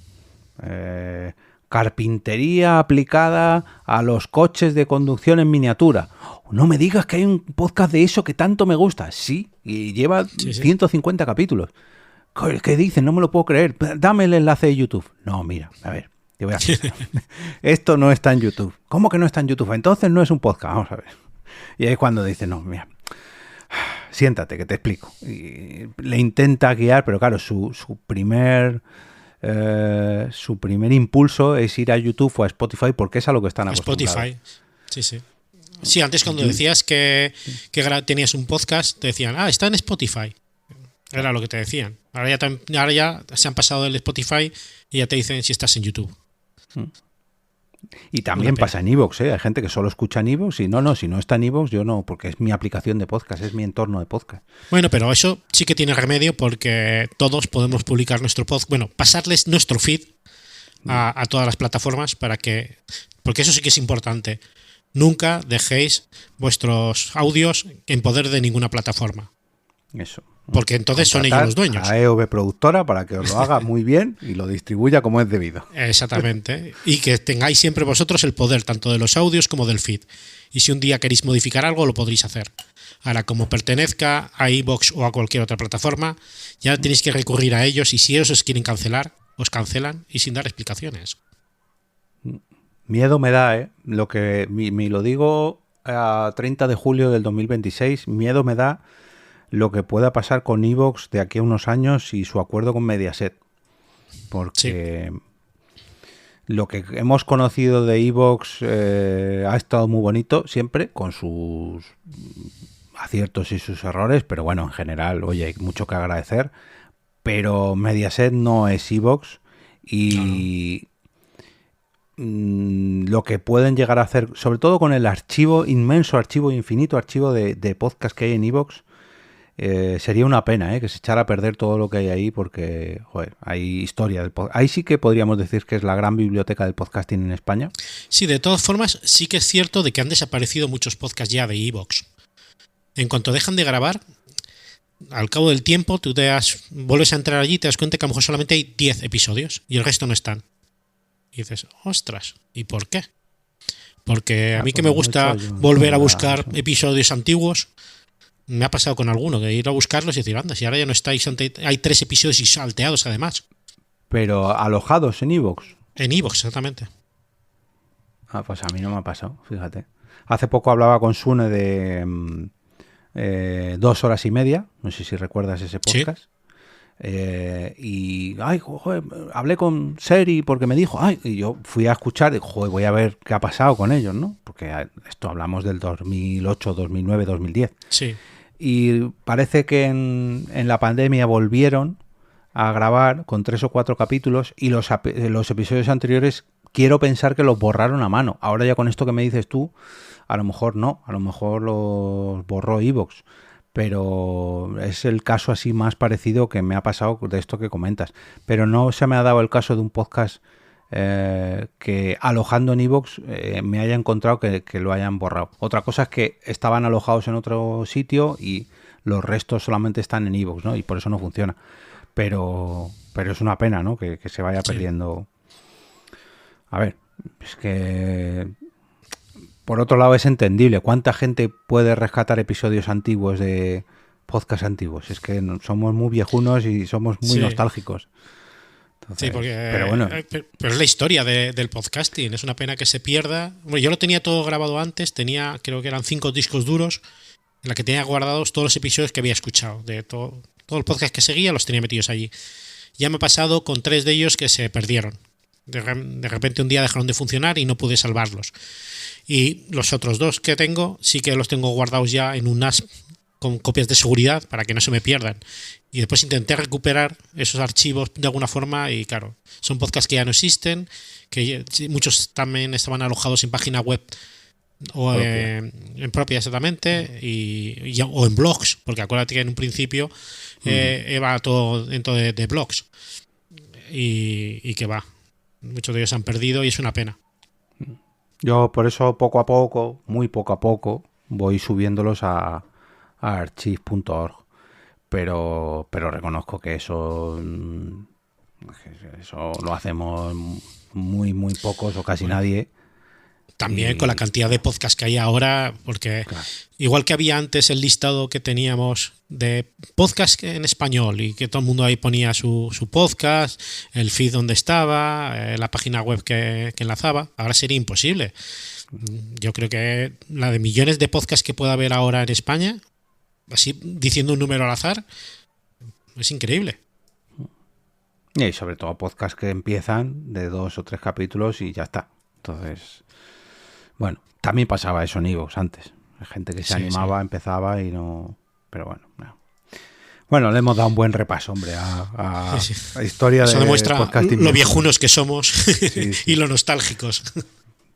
carpintería aplicada a los coches de conducción en miniatura. No me digas que hay un podcast de eso que tanto me gusta. Sí, y lleva 150 capítulos. ¿Qué dicen? No me lo puedo creer. Dame el enlace de YouTube. No, mira, a ver, te voy a hacer. Esto no está en YouTube. ¿Cómo que no está en YouTube? Entonces no es un podcast. Vamos a ver. Y ahí es cuando dice, no, mira, siéntate que te explico. Y le intenta guiar, pero claro, su primer impulso es ir a YouTube o a Spotify, porque es a lo que están acostumbrados. Spotify, sí. Sí, antes cuando decías que tenías un podcast, te decían, está en Spotify. Era lo que te decían. Ahora ya se han pasado del Spotify y ya te dicen si estás en YouTube. Y también pasa en iVoox, ¿eh? Hay gente que solo escucha en iVoox y si no está en iVoox, yo no, porque es mi aplicación de podcast, es mi entorno de podcast. Bueno, pero eso sí que tiene remedio, porque todos podemos publicar nuestro podcast, pasarles nuestro feed a todas las plataformas porque eso sí que es importante. Nunca dejéis vuestros audios en poder de ninguna plataforma. Eso. Porque entonces son ellos los dueños. A EOB Productora para que os lo haga muy bien y lo distribuya como es debido. Exactamente. Y que tengáis siempre vosotros el poder tanto de los audios como del feed. Y si un día queréis modificar algo, lo podréis hacer. Ahora, como pertenezca a iVoox o a cualquier otra plataforma, ya tenéis que recurrir a ellos, y si ellos os quieren cancelar, os cancelan y sin dar explicaciones. Miedo me da, lo que me lo digo a 30 de julio del 2026, miedo me da lo que pueda pasar con iVoox de aquí a unos años y su acuerdo con Mediaset. Porque lo que hemos conocido de iVoox ha estado muy bonito siempre, con sus aciertos y sus errores, pero bueno, en general, oye, hay mucho que agradecer, pero Mediaset no es iVoox y lo que pueden llegar a hacer, sobre todo con el inmenso archivo, infinito archivo de podcast que hay en iVoox, sería una pena que se echara a perder todo lo que hay ahí, porque joder, hay historia del podcast. Ahí sí que podríamos decir que es la gran biblioteca del podcasting en España. Sí, de todas formas, sí que es cierto de que han desaparecido muchos podcasts ya de iVoox. En cuanto dejan de grabar, al cabo del tiempo, tú vuelves a entrar allí y te das cuenta que a lo mejor solamente hay 10 episodios y el resto no están. Y dices, ostras, ¿y por qué? Porque a mí que me gusta volver a buscar episodios antiguos, me ha pasado con alguno, de ir a buscarlos y decir, anda, si ahora ya no estáis, hay 3 episodios y salteados además. Pero alojados en iVoox. En iVoox, exactamente. Pues a mí no me ha pasado, fíjate. Hace poco hablaba con Sune de 2 horas y media, no sé si recuerdas ese podcast. ¿Sí? Joder, hablé con Seri porque me dijo, y yo fui a escuchar y joder, voy a ver qué ha pasado con ellos, ¿no? Porque esto hablamos del 2008, 2009, 2010. Sí. Y parece que en la pandemia volvieron a grabar con 3 o 4 capítulos y los episodios anteriores quiero pensar que los borraron a mano. Ahora ya con esto que me dices tú, a lo mejor no, a lo mejor los borró iVoox. Pero es el caso así más parecido que me ha pasado de esto que comentas. Pero no se me ha dado el caso de un podcast que alojando en iVoox me haya encontrado que lo hayan borrado. Otra cosa es que estaban alojados en otro sitio y los restos solamente están en iVoox, ¿no? Y por eso no funciona. Pero es una pena, ¿no? Que se vaya perdiendo. A ver, es que... Por otro lado, es entendible. ¿Cuánta gente puede rescatar episodios antiguos de podcast antiguos? Es que somos muy viejunos y somos muy nostálgicos. Entonces, sí, porque pero bueno. Pero es la historia del podcasting. Es una pena que se pierda. Bueno, yo lo tenía todo grabado antes. Creo que eran 5 discos duros en la que tenía guardados todos los episodios que había escuchado. De todo el podcast que seguía los tenía metidos allí. Ya me ha pasado con 3 de ellos que se perdieron. De repente un día dejaron de funcionar y no pude salvarlos. Y los otros 2 que tengo, sí que los tengo guardados ya en un NAS con copias de seguridad para que no se me pierdan. Y después intenté recuperar esos archivos de alguna forma y claro, son podcasts que ya no existen, que muchos también estaban alojados en página web o en propia exactamente o en blogs, porque acuérdate que en un principio iba todo dentro de blogs y que va. Muchos de ellos se han perdido y es una pena. Yo por eso poco a poco, muy poco a poco, voy subiéndolos a archive.org, pero reconozco que eso lo hacemos muy pocos o casi nadie. También con la cantidad de podcasts que hay ahora, porque claro, igual que había antes el listado que teníamos de podcast en español y que todo el mundo ahí ponía su podcast, el feed donde estaba, la página web que enlazaba, ahora sería imposible. Yo creo que la de millones de podcasts que pueda haber ahora en España, así diciendo un número al azar, es increíble. Y sobre todo podcasts que empiezan de 2 o 3 capítulos y ya está. Entonces... Bueno, también pasaba eso en iVoox antes. Hay gente que se animaba, empezaba y no... Pero bueno, no. Bueno, le hemos dado un buen repaso, hombre, a historia eso de demuestra podcasting. Lo viejunos que somos y lo nostálgicos.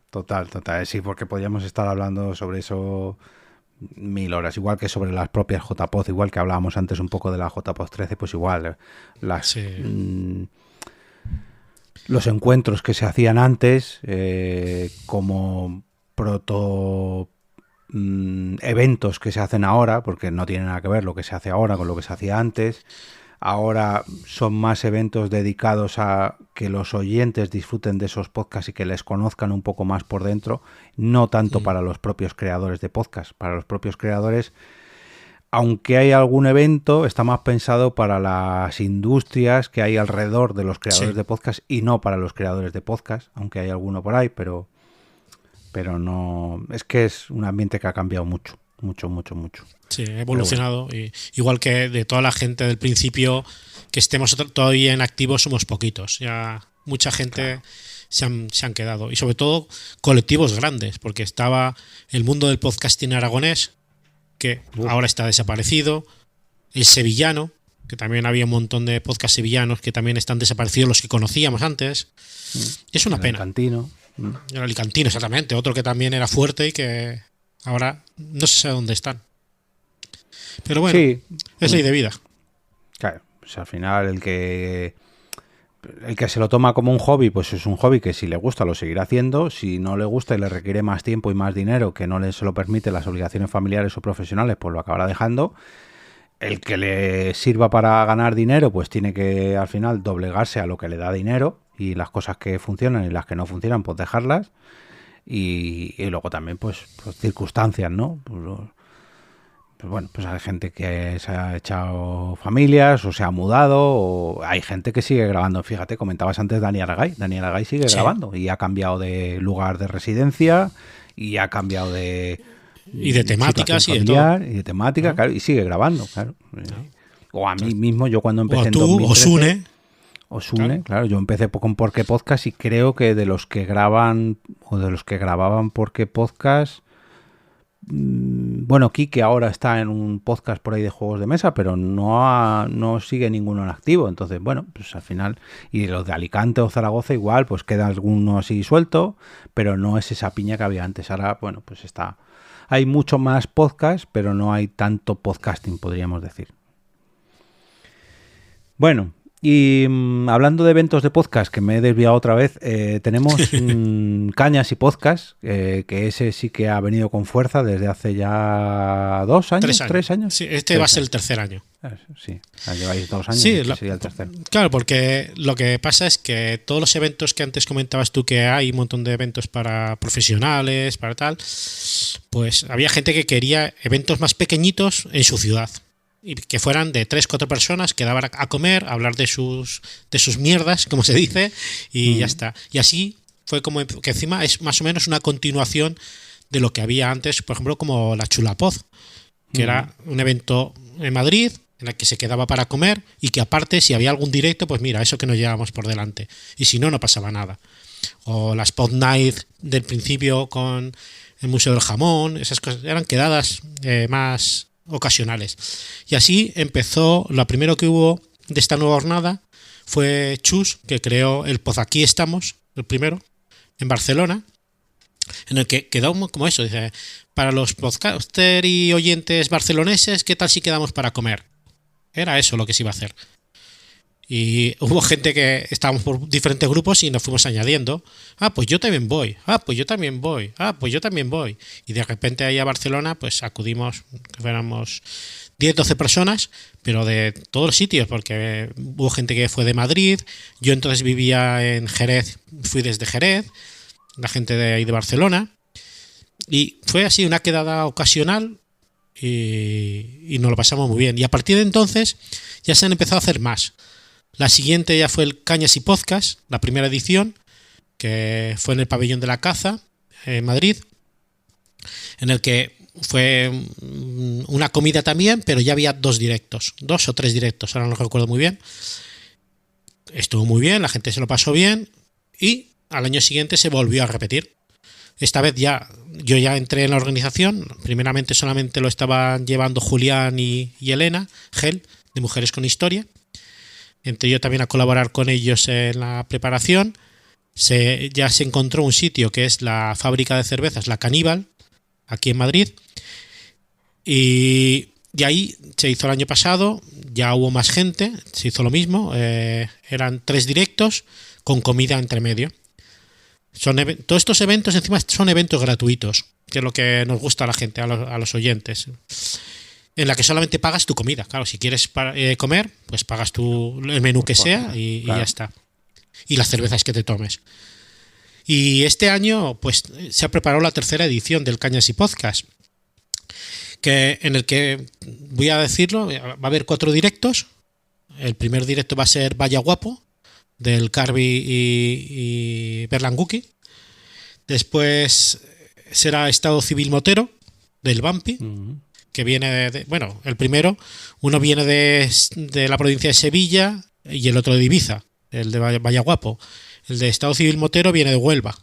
Total. Sí, porque podríamos estar hablando sobre eso 1000 horas. Igual que sobre las propias JPod, igual que hablábamos antes un poco de la JPod 13, pues igual los encuentros que se hacían antes como eventos que se hacen ahora, porque no tiene nada que ver lo que se hace ahora con lo que se hacía antes. Ahora son más eventos dedicados a que los oyentes disfruten de esos podcasts y que les conozcan un poco más por dentro, no tanto para los propios creadores de podcast. Para los propios creadores, aunque hay algún evento, está más pensado para las industrias que hay alrededor de los creadores de podcast y no para los creadores de podcast, aunque hay alguno por ahí, pero no, es que es un ambiente que ha cambiado mucho. Sí, ha evolucionado. Bueno. Y igual que de toda la gente del principio que estemos todavía en activo somos poquitos. Ya mucha gente se han quedado. Y sobre todo colectivos grandes, porque estaba el mundo del podcasting aragonés, que ahora está desaparecido, el sevillano, que también había un montón de podcasts sevillanos que también están desaparecidos, los que conocíamos antes. Es una pena. El alicantino, exactamente, otro que también era fuerte y que ahora no se sabe dónde están. Pero bueno, sí, es ley de vida. Claro, pues al final el que se lo toma como un hobby, pues es un hobby que si le gusta lo seguirá haciendo. Si no le gusta y le requiere más tiempo y más dinero que no se lo permite las obligaciones familiares o profesionales, pues lo acabará dejando. El que le sirva para ganar dinero, pues tiene que al final doblegarse a lo que le da dinero, y las cosas que funcionan y las que no funcionan, pues dejarlas. Y luego también, pues circunstancias, ¿no? Pues bueno, pues hay gente que se ha echado familias o se ha mudado, o hay gente que sigue grabando. Fíjate, comentabas antes Dani Aragay. Dani Aragay sigue grabando y ha cambiado de lugar de residencia y ha cambiado de... Y de temáticas y de todo. Y de temática, claro, y sigue grabando, claro. O a mí mismo, yo cuando empecé en 2013... Osune, claro, yo empecé con Por qué Podcast y creo que de los que graban o de los que grababan Por qué Podcast, bueno, Quique ahora está en un podcast por ahí de juegos de mesa, pero no sigue ninguno en activo. Entonces, bueno, pues al final, y los de Alicante o Zaragoza igual, pues queda alguno así suelto, pero no es esa piña que había antes. Ahora, bueno, pues hay mucho más podcast, pero no hay tanto podcasting, podríamos decir. Bueno, y hablando de eventos de podcast, que me he desviado otra vez, tenemos Cañas y Podcast, que ese sí que ha venido con fuerza desde hace ya 2 años, 3 años. Sí, este va a ser el tercer año. Sí, lleváis 2 años, sí, sería el tercero. Claro, porque lo que pasa es que todos los eventos que antes comentabas tú, que hay un montón de eventos para profesionales, para tal, pues había gente que quería eventos más pequeñitos en su ciudad. Y que fueran de 3-4 personas, quedaban a comer, a hablar de sus mierdas, como se dice, y ya está. Y así fue como que encima es más o menos una continuación de lo que había antes, por ejemplo, como la Chulapoz, que era un evento en Madrid en el que se quedaba para comer y que aparte, si había algún directo, pues mira, eso que nos llevábamos por delante. Y si no, no pasaba nada. O las Pod Night del principio con el Museo del Jamón, esas cosas eran quedadas más ocasionales. Y así empezó. Lo primero que hubo de esta nueva jornada fue Chus, que creó el Pod Aquí Estamos, el primero, en Barcelona, en el que quedó como eso, dice, para los podcaster y oyentes barceloneses, ¿qué tal si quedamos para comer? Era eso lo que se iba a hacer. Y hubo gente que estábamos por diferentes grupos y nos fuimos añadiendo. Pues yo también voy. Pues yo también voy. Pues yo también voy. Y de repente ahí a Barcelona pues acudimos, que éramos 10-12 personas, pero de todos los sitios, porque hubo gente que fue de Madrid. Yo entonces vivía en Jerez, fui desde Jerez, la gente de ahí de Barcelona. Y fue así una quedada ocasional y nos lo pasamos muy bien. Y a partir de entonces ya se han empezado a hacer más. La siguiente ya fue el Cañas y Podcast, la primera edición, que fue en el Pabellón de la Caza, en Madrid, en el que fue una comida también, pero ya había 2 o 3 directos, ahora no recuerdo muy bien. Estuvo muy bien, la gente se lo pasó bien y al año siguiente se volvió a repetir. Esta vez yo ya entré en la organización, primeramente solamente lo estaban llevando Julián y Elena Gel, de Mujeres con Historia. Entré yo también a colaborar con ellos en la preparación. Ya se encontró un sitio que es la fábrica de cervezas, La Caníbal, aquí en Madrid. Y ahí se hizo el año pasado, ya hubo más gente, se hizo lo mismo. Eran 3 directos con comida entre medio. Todos estos eventos encima son eventos gratuitos, que es lo que nos gusta a la gente, a los oyentes. En la que solamente pagas tu comida. Claro, si quieres comer, pues pagas el menú que sea y ya está. Y las cervezas que te tomes. Y este año, pues, se ha preparado la tercera edición del Cañas y Podcast, en el que, voy a decirlo, va a haber 4 directos. El primer directo va a ser Vaya Guapo, del Carby y Berlanguki. Después será Estado Civil Motero, del Vampi. Que viene el primero, uno viene de la provincia de Sevilla y el otro de Ibiza, el de Vaya Guapo. El de Estado Civil Motero viene de Huelva.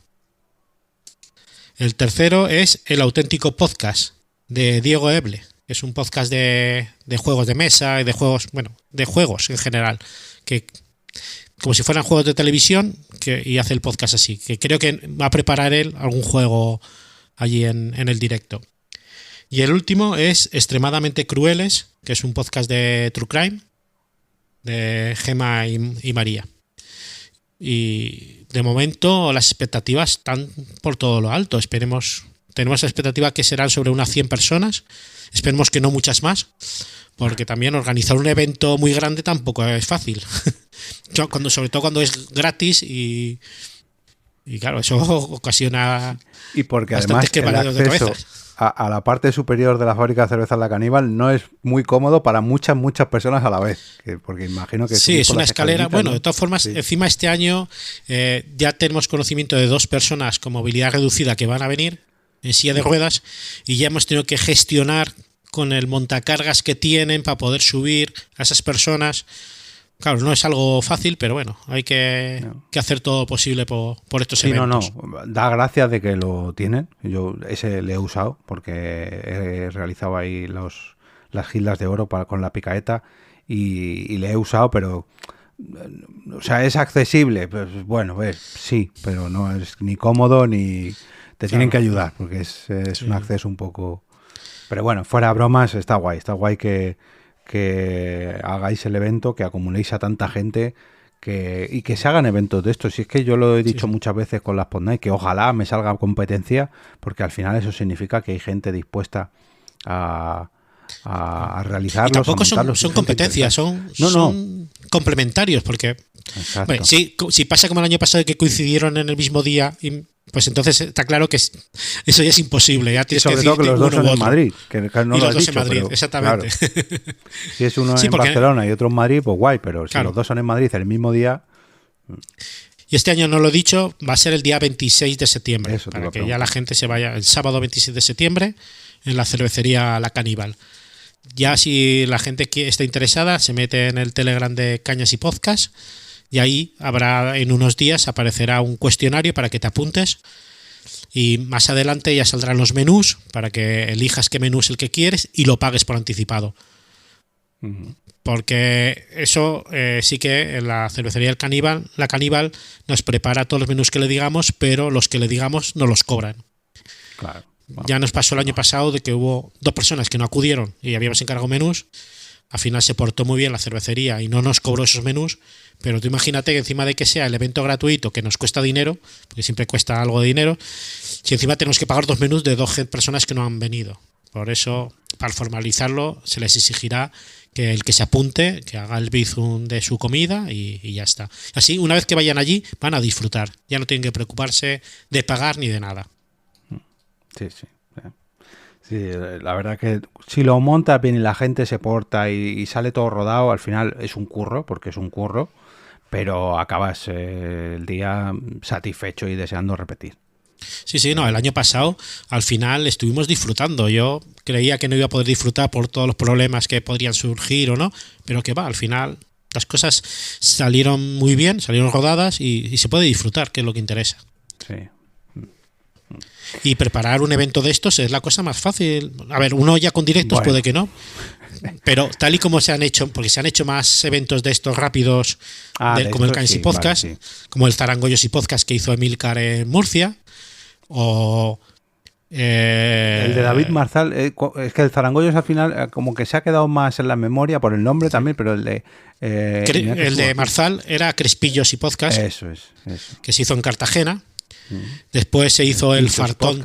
El tercero es El Auténtico Podcast, de Diego Eble. Es un podcast de juegos de mesa y de juegos, bueno, de juegos en general, que como si fueran juegos de televisión, y hace el podcast así, que creo que va a preparar él algún juego allí en el directo. Y el último es Extremadamente Crueles, que es un podcast de True Crime, de Gemma y María. Y de momento las expectativas están por todo lo alto. Tenemos la expectativa que serán sobre unas 100 personas. Esperemos que no muchas más, porque también organizar un evento muy grande tampoco es fácil. Sobre todo cuando es gratis y claro, eso ocasiona y porque bastantes quebraderos de cabezas. A la parte superior de la fábrica de cervezas La Caníbal no es muy cómodo para muchas personas a la vez, porque imagino que sí, es una escalera. Bueno, ¿no? De todas formas, sí. Encima este año ya tenemos conocimiento de 2 personas con movilidad reducida que van a venir en silla de ruedas, y ya hemos tenido que gestionar con el montacargas que tienen para poder subir a esas personas. Claro, no es algo fácil, pero bueno, hay que hacer todo posible por estos eventos. No, da gracias de que lo tienen. Yo ese le he usado porque he realizado ahí las gildas de oro con la picaeta y le he usado, pero o sea, es accesible. Pues bueno, sí, pero no es ni cómodo ni te tienen que ayudar porque es un acceso un poco. Pero bueno, fuera bromas, está guay que hagáis el evento, que acumuléis a tanta gente y que se hagan eventos de estos. Y es que yo lo he dicho muchas veces con las Podnight, que ojalá me salga competencia, porque al final eso significa que hay gente dispuesta a realizarlos. Y tampoco son competencias, son complementarios, porque bueno, si pasa como el año pasado que coincidieron en el mismo día, pues entonces está claro que eso ya es imposible. Ya tienes sobre todo que los dos son en Madrid, que no y lo los has dos dicho, en Madrid, pero, exactamente. Claro, si es uno en Barcelona y otro en Madrid, pues guay, pero si los dos son en Madrid el mismo día. Y este año no lo he dicho, va a ser el día 26 de septiembre, eso para que ya la gente se vaya el sábado 26 de septiembre en la cervecería La Caníbal. Ya si la gente que está interesada se mete en el Telegram de Cañas y Podcast, y ahí en unos días aparecerá un cuestionario para que te apuntes, y más adelante ya saldrán los menús para que elijas qué menú es el que quieres y lo pagues por anticipado. Porque eso sí que en la cervecería La Caníbal nos prepara todos los menús que le digamos, pero los que le digamos no los cobran. Claro. Ya nos pasó el año pasado de que hubo 2 personas que no acudieron y habíamos encargado menús. Al final se portó muy bien la cervecería y no nos cobró esos menús, pero tú imagínate que encima de que sea el evento gratuito, que nos cuesta dinero, porque siempre cuesta algo de dinero, si encima tenemos que pagar 2 menús de 2 personas que no han venido. Por eso, para formalizarlo, se les exigirá que el que se apunte, que haga el bizum de su comida y ya está. Así, una vez que vayan allí, van a disfrutar. Ya no tienen que preocuparse de pagar ni de nada. Sí, la verdad que si lo montas bien y la gente se porta y sale todo rodado, al final es un curro, porque es un curro, pero acabas el día satisfecho y deseando repetir. Sí, no, el año pasado al final estuvimos disfrutando. Yo creía que no iba a poder disfrutar por todos los problemas que podrían surgir o no, pero que va, al final las cosas salieron muy bien, salieron rodadas y se puede disfrutar, que es lo que interesa. Sí. Y preparar un evento de estos es la cosa más fácil. A ver, uno ya con directos puede que no, pero tal y como se han hecho, porque se han hecho más eventos de estos rápidos, como el Cañas y Podcast, vale, como el Zarangollos y Podcast que hizo Emilcar en Murcia, o el de David Marzal, es que el Zarangollos al final como que se ha quedado más en la memoria por el nombre también, pero el de el de Marzal era Crespillos y Podcast, eso. Que se hizo en Cartagena. Después se hizo el Fartón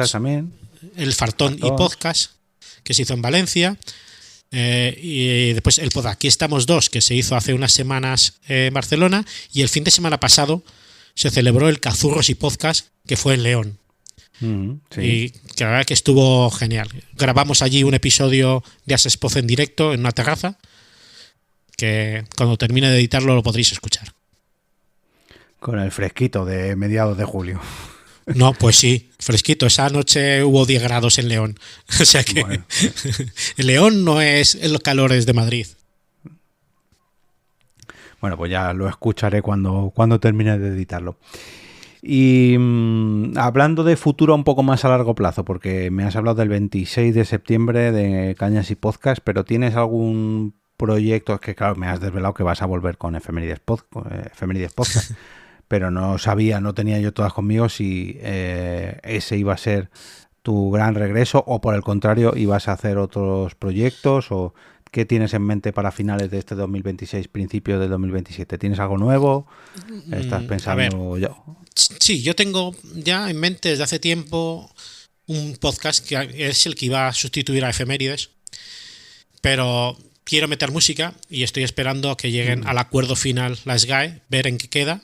y Podcast, que se hizo en Valencia, y después el Aquí estamos 2, que se hizo hace unas semanas en Barcelona, y el fin de semana pasado se celebró el Cazurros y Podcast, que fue en León. Y que la verdad que estuvo genial. Grabamos allí un episodio de Asespoz en directo en una terraza, que cuando termine de editarlo lo podréis escuchar. Con el fresquito de mediados de julio. No, pues sí, fresquito. Esa noche hubo 10 grados en León. O sea que bueno. León no es en los calores de Madrid. Bueno, pues ya lo escucharé cuando termine de editarlo. Y hablando de futuro un poco más a largo plazo, porque me has hablado del 26 de septiembre de Cañas y Podcast, pero ¿tienes algún proyecto? Es que claro, me has desvelado que vas a volver con Efemérides Podcast, pero no sabía, no tenía yo todas conmigo si ese iba a ser tu gran regreso o por el contrario ibas a hacer otros proyectos o qué tienes en mente para finales de este 2026, principios del 2027. ¿Tienes algo nuevo? ¿Estás pensando ya? Sí, yo tengo ya en mente desde hace tiempo un podcast que es el que iba a sustituir a Efemérides, pero quiero meter música y estoy esperando a que lleguen al acuerdo final la SGAE, ver en qué queda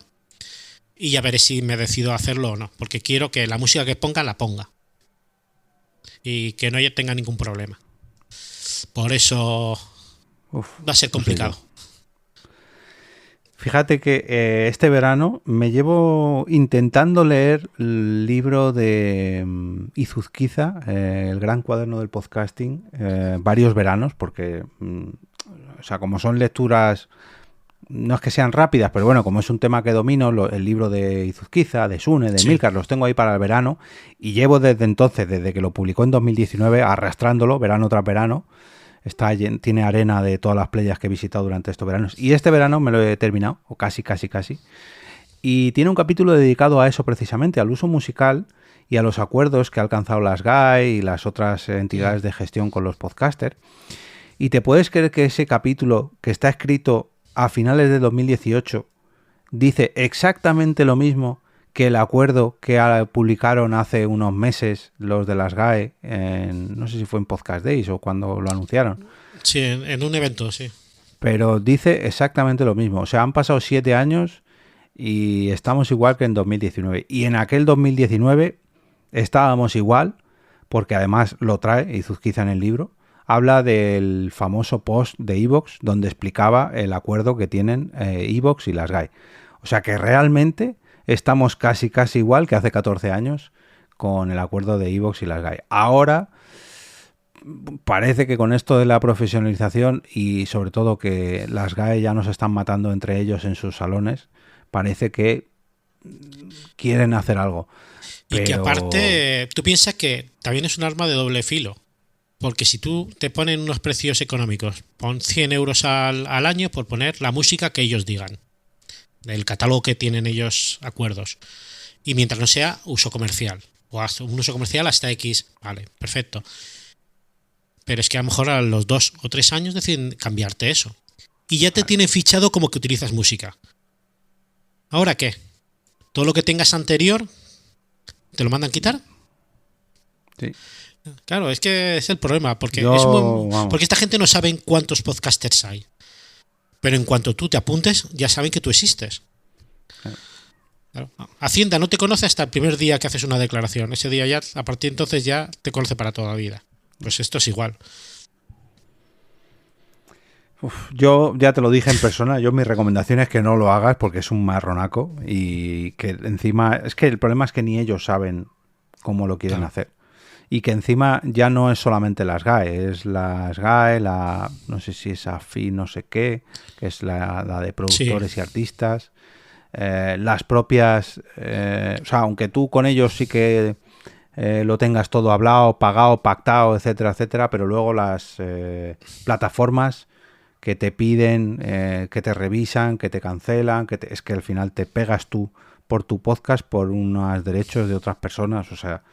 y ya veré si me decido a hacerlo o no, porque quiero que la música que ponga la ponga y que no tenga ningún problema. Por eso va a ser complicado. Fíjate que este verano me llevo intentando leer el libro de Izuzquiza, el gran cuaderno del podcasting, varios veranos, porque, o sea, como son lecturas, no es que sean rápidas, pero bueno, como es un tema que domino, el libro de Izuzquiza, de Sune, de Milcar, los tengo ahí para el verano y llevo desde entonces, desde que lo publicó en 2019, arrastrándolo verano tras verano. Tiene arena de todas las playas que he visitado durante estos veranos. Y este verano me lo he terminado, o casi. Y tiene un capítulo dedicado a eso precisamente, al uso musical y a los acuerdos que ha alcanzado la SGAE y las otras entidades de gestión con los podcasters. Y te puedes creer que ese capítulo, que está escrito a finales de 2018, dice exactamente lo mismo que el acuerdo que publicaron hace unos meses los de las GAE, no sé si fue en Podcast Days o cuando lo anunciaron. Sí, en un evento, sí. Pero dice exactamente lo mismo. O sea, han pasado 7 años y estamos igual que en 2019. Y en aquel 2019 estábamos igual, porque además lo trae Izuzquiza en el libro. Habla del famoso post de iVoox donde explicaba el acuerdo que tienen iVoox y las GAE. O sea que realmente estamos casi igual que hace 14 años con el acuerdo de iVoox y las GAE. Ahora parece que con esto de la profesionalización y sobre todo que las GAE ya nos están matando entre ellos en sus salones, parece que quieren hacer algo. Y que aparte, tú piensas que también es un arma de doble filo. Porque si tú te ponen unos precios económicos, pon 100 euros al año por poner la música que ellos digan, del catálogo que tienen ellos acuerdos, y mientras no sea uso comercial o un uso comercial hasta X, vale, perfecto, pero es que a lo mejor a los 2 o 3 años deciden cambiarte eso y ya te tienen fichado como que utilizas música. ¿Ahora qué? ¿Todo lo que tengas anterior te lo mandan quitar? Sí. Claro, es que es el problema, porque porque esta gente no sabe cuántos podcasters hay. Pero en cuanto tú te apuntes, ya saben que tú existes. Claro. Hacienda no te conoce hasta el primer día que haces una declaración. Ese día ya, a partir de entonces ya te conoce para toda la vida. Pues esto es igual. Yo ya te lo dije en persona, mi recomendación es que no lo hagas porque es un marronaco y que encima, es que el problema es que ni ellos saben cómo lo quieren hacer. Y que encima ya no es solamente las GAE, es las GAE, no sé si es AFI, no sé qué, que es la de productores y artistas, las propias, o sea, aunque tú con ellos sí que lo tengas todo hablado, pagado, pactado, etcétera, etcétera, pero luego las plataformas que te piden, que te revisan, que te cancelan, es que al final te pegas tú por tu podcast por unos derechos de otras personas, o sea...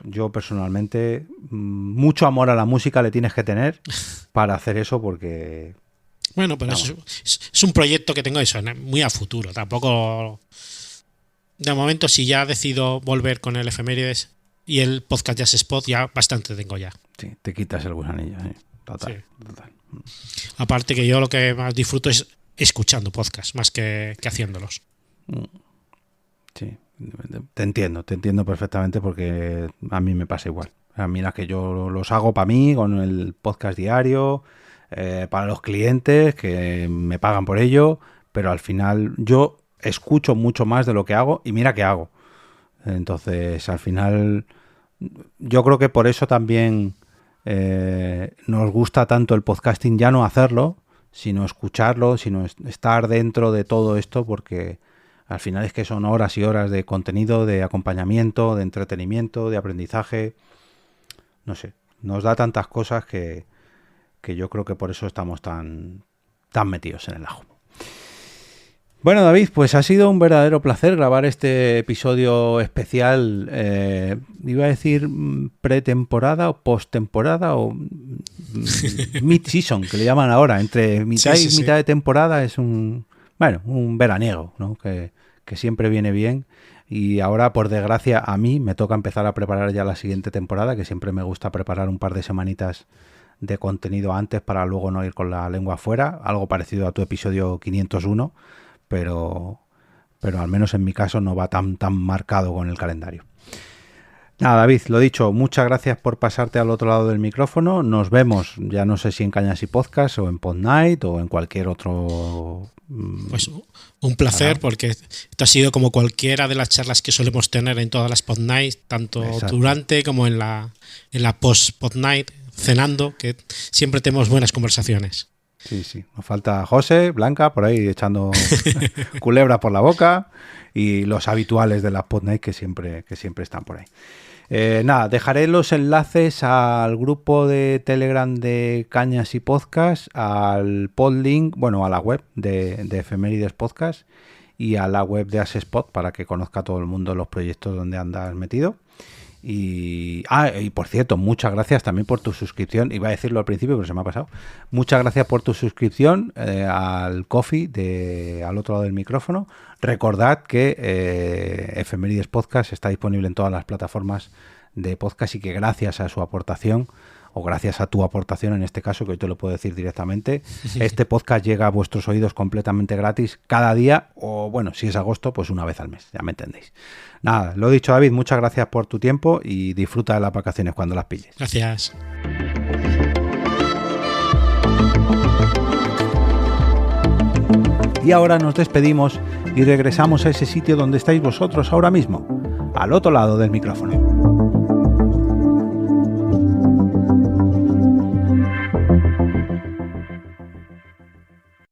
Yo personalmente, mucho amor a la música le tienes que tener para hacer eso porque... Bueno, pero eso es un proyecto que tengo eso muy a futuro. Tampoco... De momento, si ya decido volver con el Efemérides y el podcast Jazz Spot, ya bastante tengo ya. Sí, te quitas el gusanillo, sí. Total. Aparte que yo lo que más disfruto es escuchando podcasts, más que haciéndolos. Sí. Te entiendo perfectamente porque a mí me pasa igual. Mira que yo los hago para mí con el podcast diario, para los clientes que me pagan por ello, pero al final yo escucho mucho más de lo que hago y mira que hago. Entonces al final yo creo que por eso también nos gusta tanto el podcasting, ya no hacerlo, sino escucharlo, sino estar dentro de todo esto, porque al final es que son horas y horas de contenido, de acompañamiento, de entretenimiento, de aprendizaje. No sé, nos da tantas cosas que yo creo que por eso estamos tan metidos en el ajo. Bueno, David, pues ha sido un verdadero placer grabar este episodio especial, iba a decir pretemporada o postemporada o mid-season, que le llaman ahora, entre mitad y mitad de temporada. Es un veraniego, ¿no? Que siempre viene bien. Y ahora, por desgracia, a mí me toca empezar a preparar ya la siguiente temporada, que siempre me gusta preparar un par de semanitas de contenido antes para luego no ir con la lengua afuera, algo parecido a tu episodio 501, pero al menos en mi caso no va tan marcado con el calendario. Nada, David, lo dicho, muchas gracias por pasarte al otro lado del micrófono. Nos vemos, ya no sé si en Cañas y Podcast o en Podnight o en cualquier otro... Pues un placer, porque esto ha sido como cualquiera de las charlas que solemos tener en todas las Podnight, tanto durante como en la post-Podnight, cenando, que siempre tenemos buenas conversaciones. Sí, nos falta José, Blanca, por ahí echando culebras por la boca, y los habituales de las Podnight que siempre están por ahí. Nada, dejaré los enlaces al grupo de Telegram de Cañas y Podcast, al podlink, bueno, a la web de Efemérides Podcast y a la web de Asespot para que conozca todo el mundo los proyectos donde andas metido. Y por cierto, muchas gracias también por tu suscripción. Iba a decirlo al principio, pero se me ha pasado. Muchas gracias por tu suscripción al Ko-fi de Al Otro Lado del Micrófono. Recordad que Efemérides Podcast está disponible en todas las plataformas de podcast y que gracias a su aportación, o gracias a tu aportación en este caso, que hoy te lo puedo decir directamente, este podcast llega a vuestros oídos completamente gratis cada día, o bueno, si es agosto, pues una vez al mes, ya me entendéis. Nada, lo dicho, David, muchas gracias por tu tiempo y disfruta de las vacaciones cuando las pilles. Gracias. Y ahora nos despedimos y regresamos a ese sitio donde estáis vosotros ahora mismo, al otro lado del micrófono.